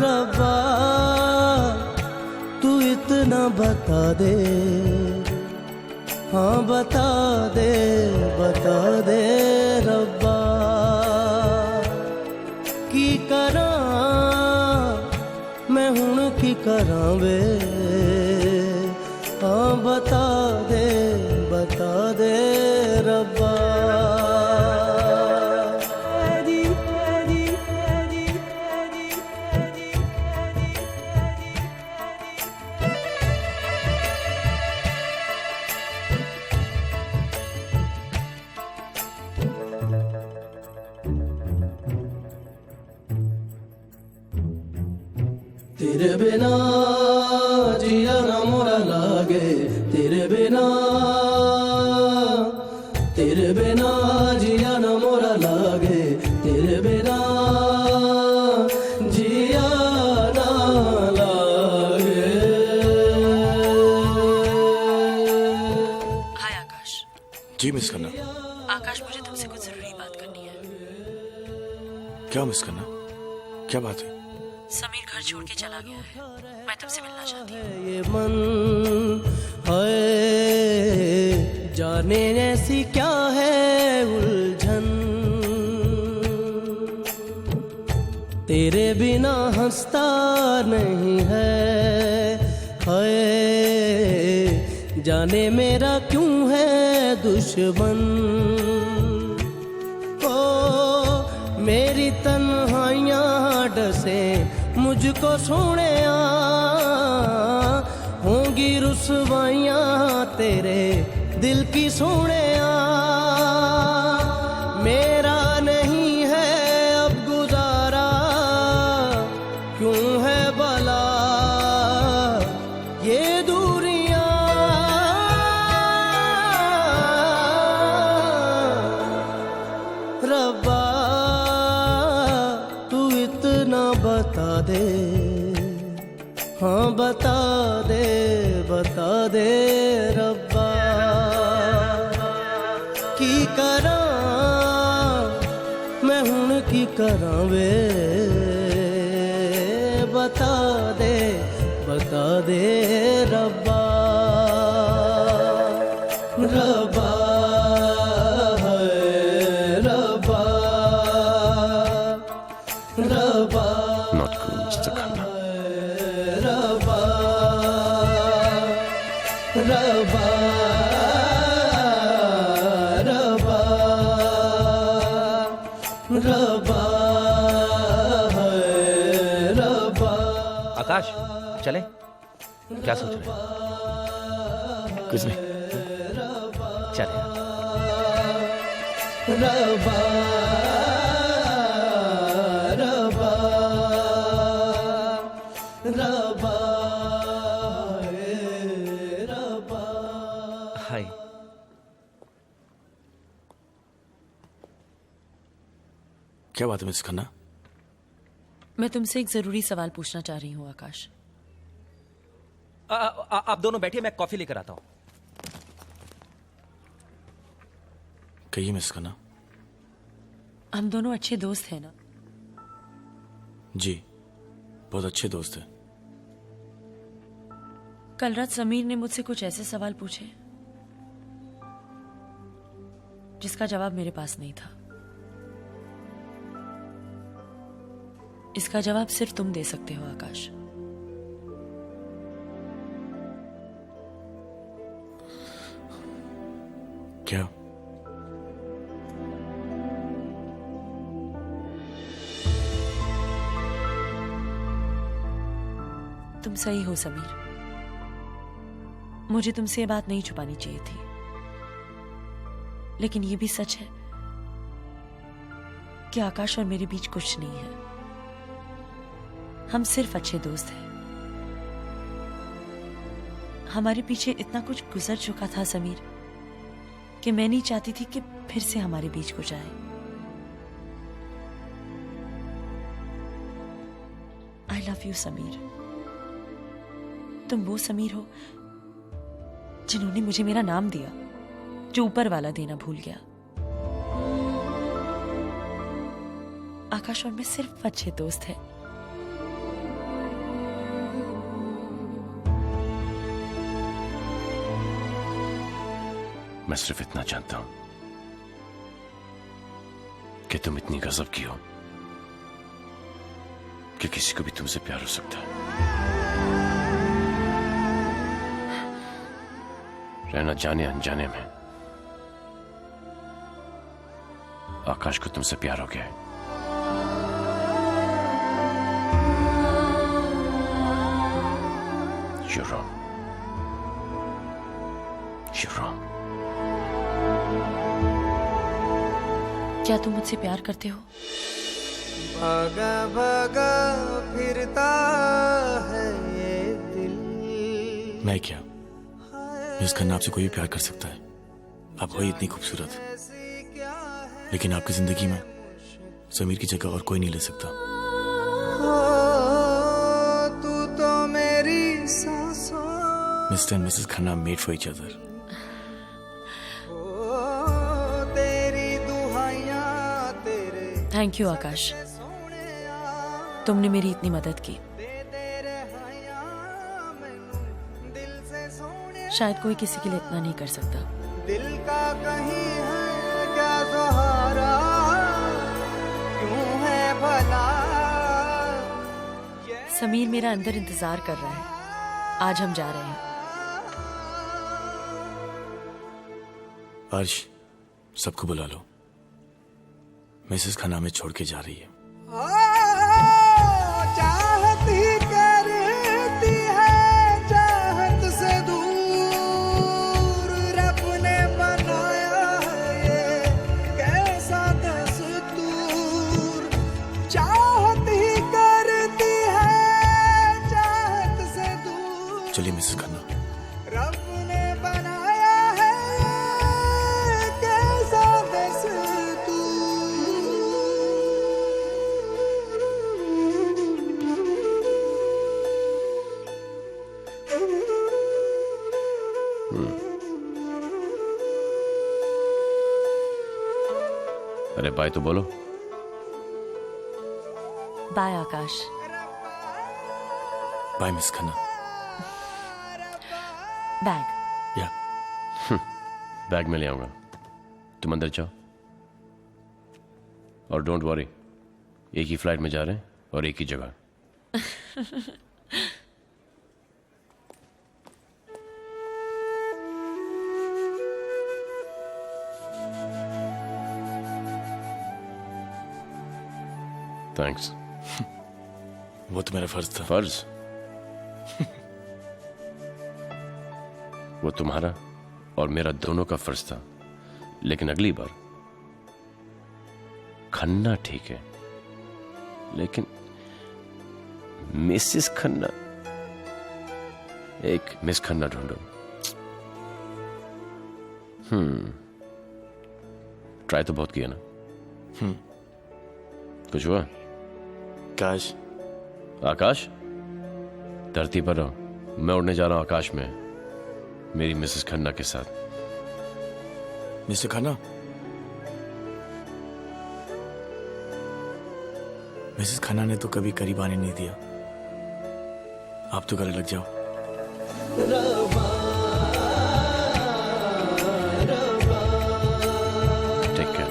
रब्बा तू इतना बता दे, हाँ बता दे रब्बा, की करा मैं हुण की करा वे, हाँ बता दे रब्बा। तेरे बिना जिया ना मोरा लागे, तेरे बिना जिया ना मोरा लागे, तेरे बिना जिया ना लागे। हाय आकाश। जी मिस करना। आकाश, मुझे तुमसे कुछ जरूरी बात करनी है। क्या मिस करना? क्या बात है? समीर घर छोड़ के चला गया है, मैं तुमसे मिलना चाहती हूँ। ये मन है जाने ऐसी क्या है उलझन, तेरे बिना हंसता नहीं है जाने मेरा क्यों है दुश्मन। ओ मेरी तन्हाइयाँ डसे मुझको सोने होंगी रुसवाइयाँ तेरे दिल की सोने। मेरा नहीं है अब गुजारा, क्यों है भला ये दूरियां। रब्बा तू इतना बता दे, हाँ बता दे रब्बा की करा मैं हुण की करा वे। बता दे रब्बा रब्बा रब्बा रब्बा। Not cool, Mr. Khanna. रब्बा रब्बा रब्बा रब्बा रब्बा। आकाश चले, क्या सोच रहे? कुछ नहीं। चले। रब्बा रब्बा रब्बा रब्बा। हाय। क्या बात है मिस खन्ना? मैं तुमसे एक जरूरी सवाल पूछना चाह रही हूँ आकाश। आप दोनों बैठिए, मैं कॉफी लेकर आता हूं। कहिए मिस खन्ना। हम दोनों अच्छे दोस्त हैं ना? जी, बहुत अच्छे दोस्त हैं। कल रात समीर ने मुझसे कुछ ऐसे सवाल पूछे जिसका जवाब मेरे पास नहीं था। इसका जवाब सिर्फ तुम दे सकते हो आकाश। क्या? तुम सही हो समीर, मुझे तुमसे ये बात नहीं छुपानी चाहिए थी, लेकिन ये भी सच है कि आकाश और मेरे बीच कुछ नहीं है। हम सिर्फ अच्छे दोस्त हैं। हमारे पीछे इतना कुछ गुजर चुका था समीर कि मैं नहीं चाहती थी कि फिर से हमारे बीच कुछ आए। I love you Sameer. तुम वो समीर हो जिन्होंने मुझे मेरा नाम दिया जो ऊपर वाला देना भूल गया। आकाश और मैं सिर्फ अच्छे दोस्त हैं। मैं सिर्फ इतना जानता हूं कि तुम इतनी गजब की हो कि किसी को भी तुमसे प्यार हो सकता है। रहना जाने अनजाने में आकाश को तुमसे प्यार हो गया है। You're wrong. You're wrong. क्या तुम मुझसे प्यार करते हो? भागा भागा फिरता है ये दिल। मैं क्या, मिस खन्ना आपसे कोई भी प्यार कर सकता है। आप वही इतनी खूबसूरत, लेकिन आपकी जिंदगी में समीर की जगह और कोई नहीं ले सकता। तू तो मेरी सांसों, mister and Mrs Khanna made for each other. तेरी दुहाइयां तेरे। थैंक यू आकाश, तुमने मेरी इतनी मदद की। शायद कोई किसी के लिए इतना नहीं कर सकता। दिल का कहीं है क्या सहारा, क्यों है भला। समीर मेरा अंदर इंतजार कर रहा है। आज हम जा रहे हैं। अर्श, सबको बुला लो, मिसेस खन्ना में छोड़ के जा रही है। चाहत ही करती है चाहत से दूर, रब ने बनाया है ये कैसा दस्तूर। चाहत ही करती है चाहत से दूर, चलिए मिसेस खन्ना। रब ने बनाया है कैसा दस्तूर। अरे बाय तो बोलो। Bye Akash. Bye miss Khanna. Bag. या बैग में ले आऊंगा, तुम अंदर जाओ। और डोंट वरी, एक ही फ्लाइट में जा रहे हैं और एक ही जगह। थैंक्स। वो तो मेरा फर्ज था। फर्ज? वो तुम्हारा और मेरा दोनों का फर्ज था, लेकिन अगली बार खन्ना ठीक है, लेकिन मिसेस खन्ना, एक मिस खन्ना ढूंढो। ट्राई तो बहुत किया ना। कुछ हुआ? आकाश। आकाश? धरती पर रहो, मैं उड़ने जा रहा हूं आकाश में, मेरी मिसेस खन्ना के साथ। मिस्टर खन्ना, मिसेस खन्ना ने तो कभी करीब आने नहीं दिया। आप तो गले लग जाओ। Take care.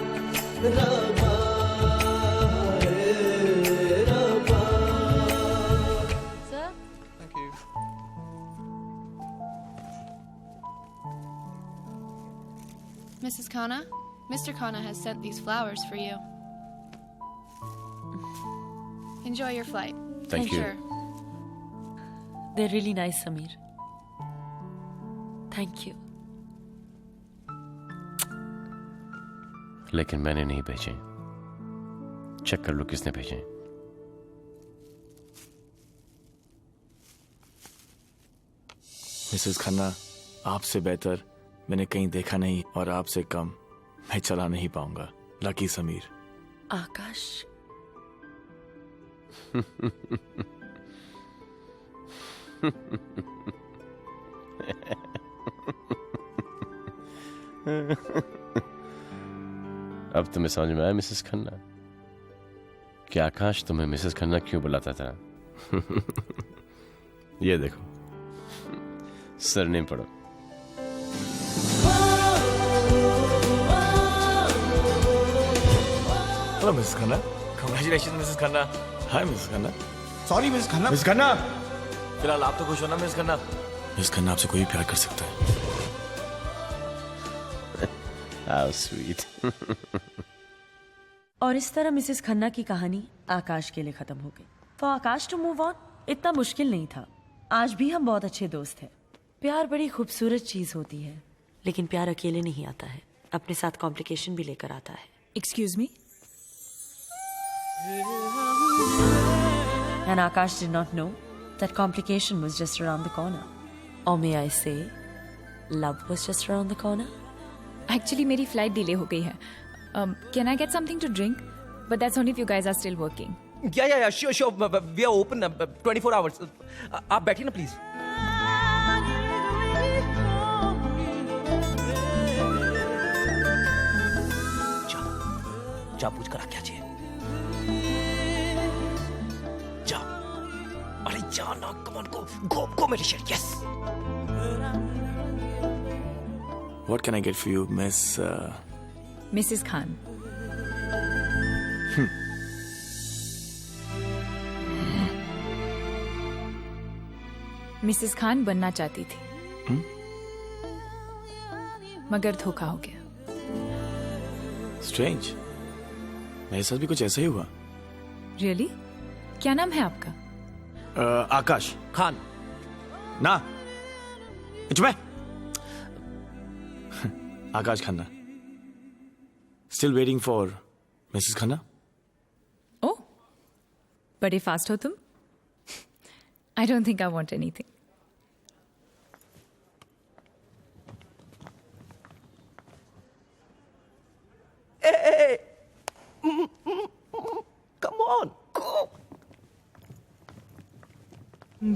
Mrs. Khanna, Mr. Khanna has sent these flowers for you. Enjoy your flight. Thank you. Sure. They're really nice, Sameer. Thank you. लेकिन मैंने नहीं भेजे। चेक कर लो किसने भेजे। मिसेस खन्ना, आपसे बेहतर मैंने कहीं देखा नहीं और आपसे कम मैं चला नहीं पाऊंगा। लकी समीर। आकाश। अब तुम्हें समझ में आया मिसेस खन्ना कि आकाश तुम्हें मिसेस खन्ना क्यों बुलाता था। ये देखो, सरनेम पढ़ो। Hello Mrs Khanna. Congratulation Mrs Khanna. Hi Mrs Khanna. Sorry miss Khanna. Miss Khanna, फिलहाल आप तो खुश हो ना मिस खन्ना? मिस खन्ना आपसे कोई भी प्यार कर सकता है। How sweet. और इस तरह मिसेस खन्ना की कहानी आकाश के लिए खत्म हो गई। For Akash to move on इतना मुश्किल नहीं था। आज भी हम बहुत अच्छे दोस्त हैं। प्यार बड़ी खूबसूरत चीज होती है, लेकिन प्यार अकेले नहीं आता है, अपने साथ कॉम्प्लिकेशन भी लेकर आता है। Excuse me, And Akash did not know that complication was just around the corner. Or may I say, love was just around the corner? Actually, मेरी flight delay हो गई है. Can I get something to drink? But that's only if you guys are still working. Yeah, sure. We are open 24 hours. आप बैठिए ना please. जा पूछ कर आ क्या चाहिए. जा. अरे जा ना, कम ऑन go मेरी शेर. Yes. What can I get for you, Miss? Mrs. Khan. Mrs Khan बनना चाहती थी, मगर धोखा हो गया. Strange. मेरे साथ भी कुछ ऐसा ही हुआ. Really? क्या नाम है आपका? आकाश खान. ना, चुप है. Akash Khanna. Still waiting for Mrs. Khanna? Oh, बड़े फास्ट हो तुम. I don't think I want anything. Hey. Come on, go.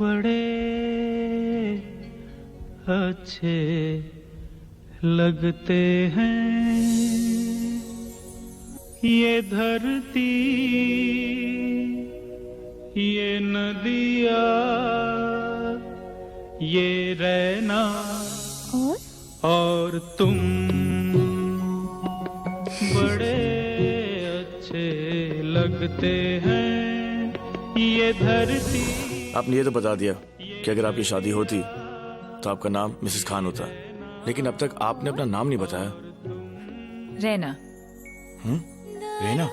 बड़े अच्छे लगते हैं ये धरती, ये नदिया, ये रहना और तुम बड़े अच्छे लगते हैं ये धरती. आपने ये तो बता दिया कि अगर आपकी शादी होती तो आपका नाम मिसेस खान होता, लेकिन अब तक आपने अपना नाम नहीं बताया. Raina. Raina?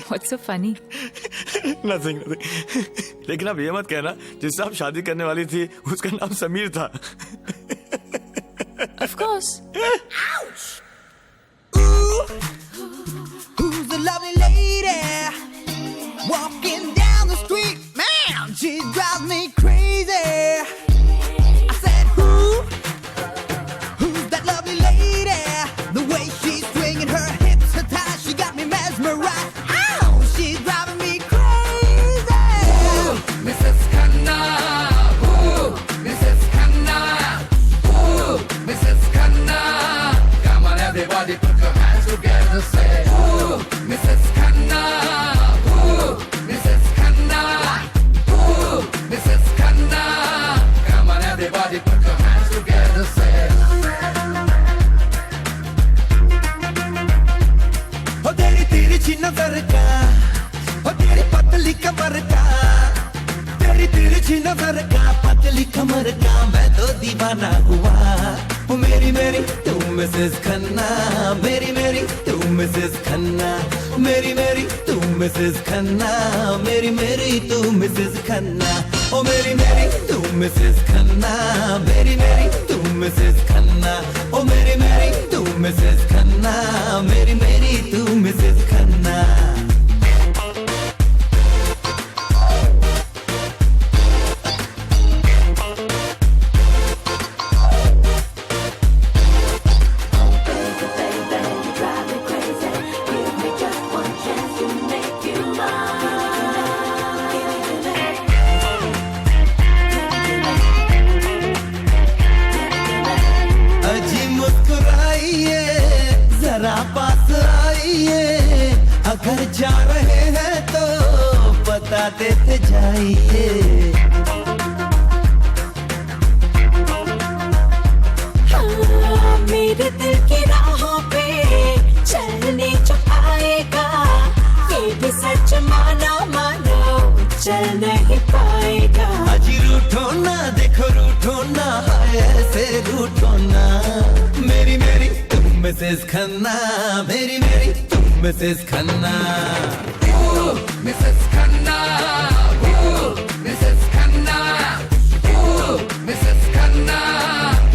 What's so funny? Nothing. लेकिन आप ये मत कहना जिससे आप शादी करने वाली थी उसका नाम समीर था. Of course. Ouch! Ooh, who's the lovely lady walking down the street? Man, she drives me crazy. I said, who's that lovely lady? The way she's swinging her hips, her thighs, she got me mesmerized. Ow, she's driving me crazy. Ooh, Mrs. Khanna. Ooh, Mrs. Khanna. Ooh, Mrs. Khanna. Come on, everybody, put your hands together, say, ooh, Mrs. Khanna. Ooh, Mrs. Khanna. Ooh, Mrs. Khanna. Come on, everybody, put your hands together, say. Oh, तेरी तिरछी नजर का, oh, तेरी पतली कमर का, तेरी तिरछी नजर का, पतली कमर का, मैं तो दीवाना हुआ. ओ मेरी मेरी तू मिसेस खन्ना, मेरी मेरी तू मिसेस खन्ना, मेरी मेरी तू मिसेस खन्ना, मेरी मेरी तू मिसेस खन्ना. ओ मेरी मेरी तू मिसेस खन्ना, मेरी मेरी तू मिसेस खन्ना, ओ मेरी मेरी तू मिसेस खन्ना, मेरी मेरी तू मिसेस खन्ना. अजी मुस्कुराइए, जरा पास आइए, अगर जा रहे हैं तो बता देते जाइए. हाँ, मेरे दिल की राहों पे चलने जो आएगा, ये भी सच मानो मानो चल नहीं पाएगा. अजी रूठो ना, देखो रूठो ना, हाय ऐसे रूठो ना. मेरी मेरी तुम मिसेस खन्ना, मेरी मेरी तुम Mrs Khanna. Ooh, Mrs. Khanna. Ooh, Mrs. Khanna. Ooh, Mrs. Khanna.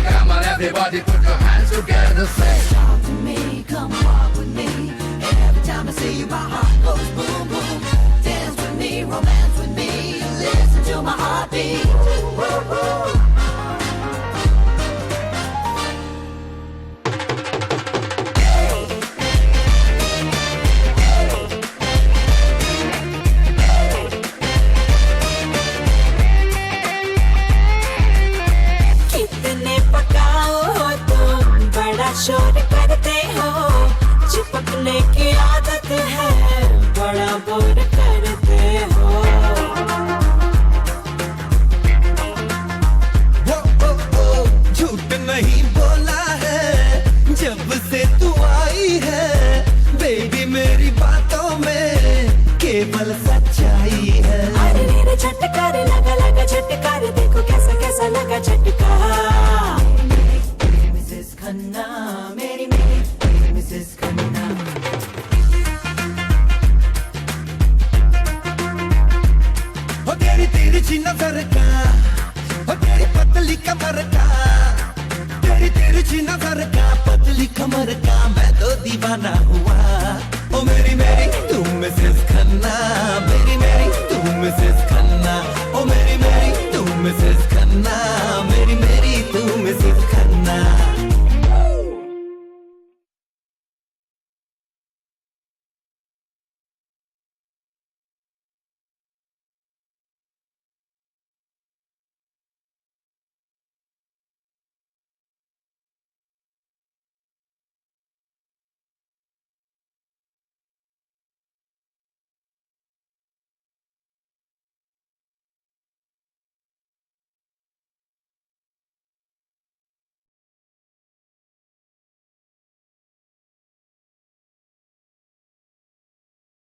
Come on, Everybody put your hands together, say. Talk to me, come walk with me. Every time I see you, my heart goes boom, boom. Dance with me, romance with me. Listen to my heartbeat. कितने पकाओ हो तुम, बड़ा शोर करते हो, चिपकने की आदत है, बड़ा बोर करते हो। झूठ नहीं बोला है जब से तू आई है, बेबी मेरी बातों में केवल सच्चाई है। अरे मेरे झटकार लगा लगा झटकार, देखो कैसा कैसा लगा झटका। मिसेस खन्ना, मेरी मिसेस खन्ना। हो तेरी तिरछी नजर का, हो तेरी पतली कमर का, तेरी तिरछी नजर का, पतली कमर का, मैं तो दीवाना हुआ। ओ मेरी तू मिसेस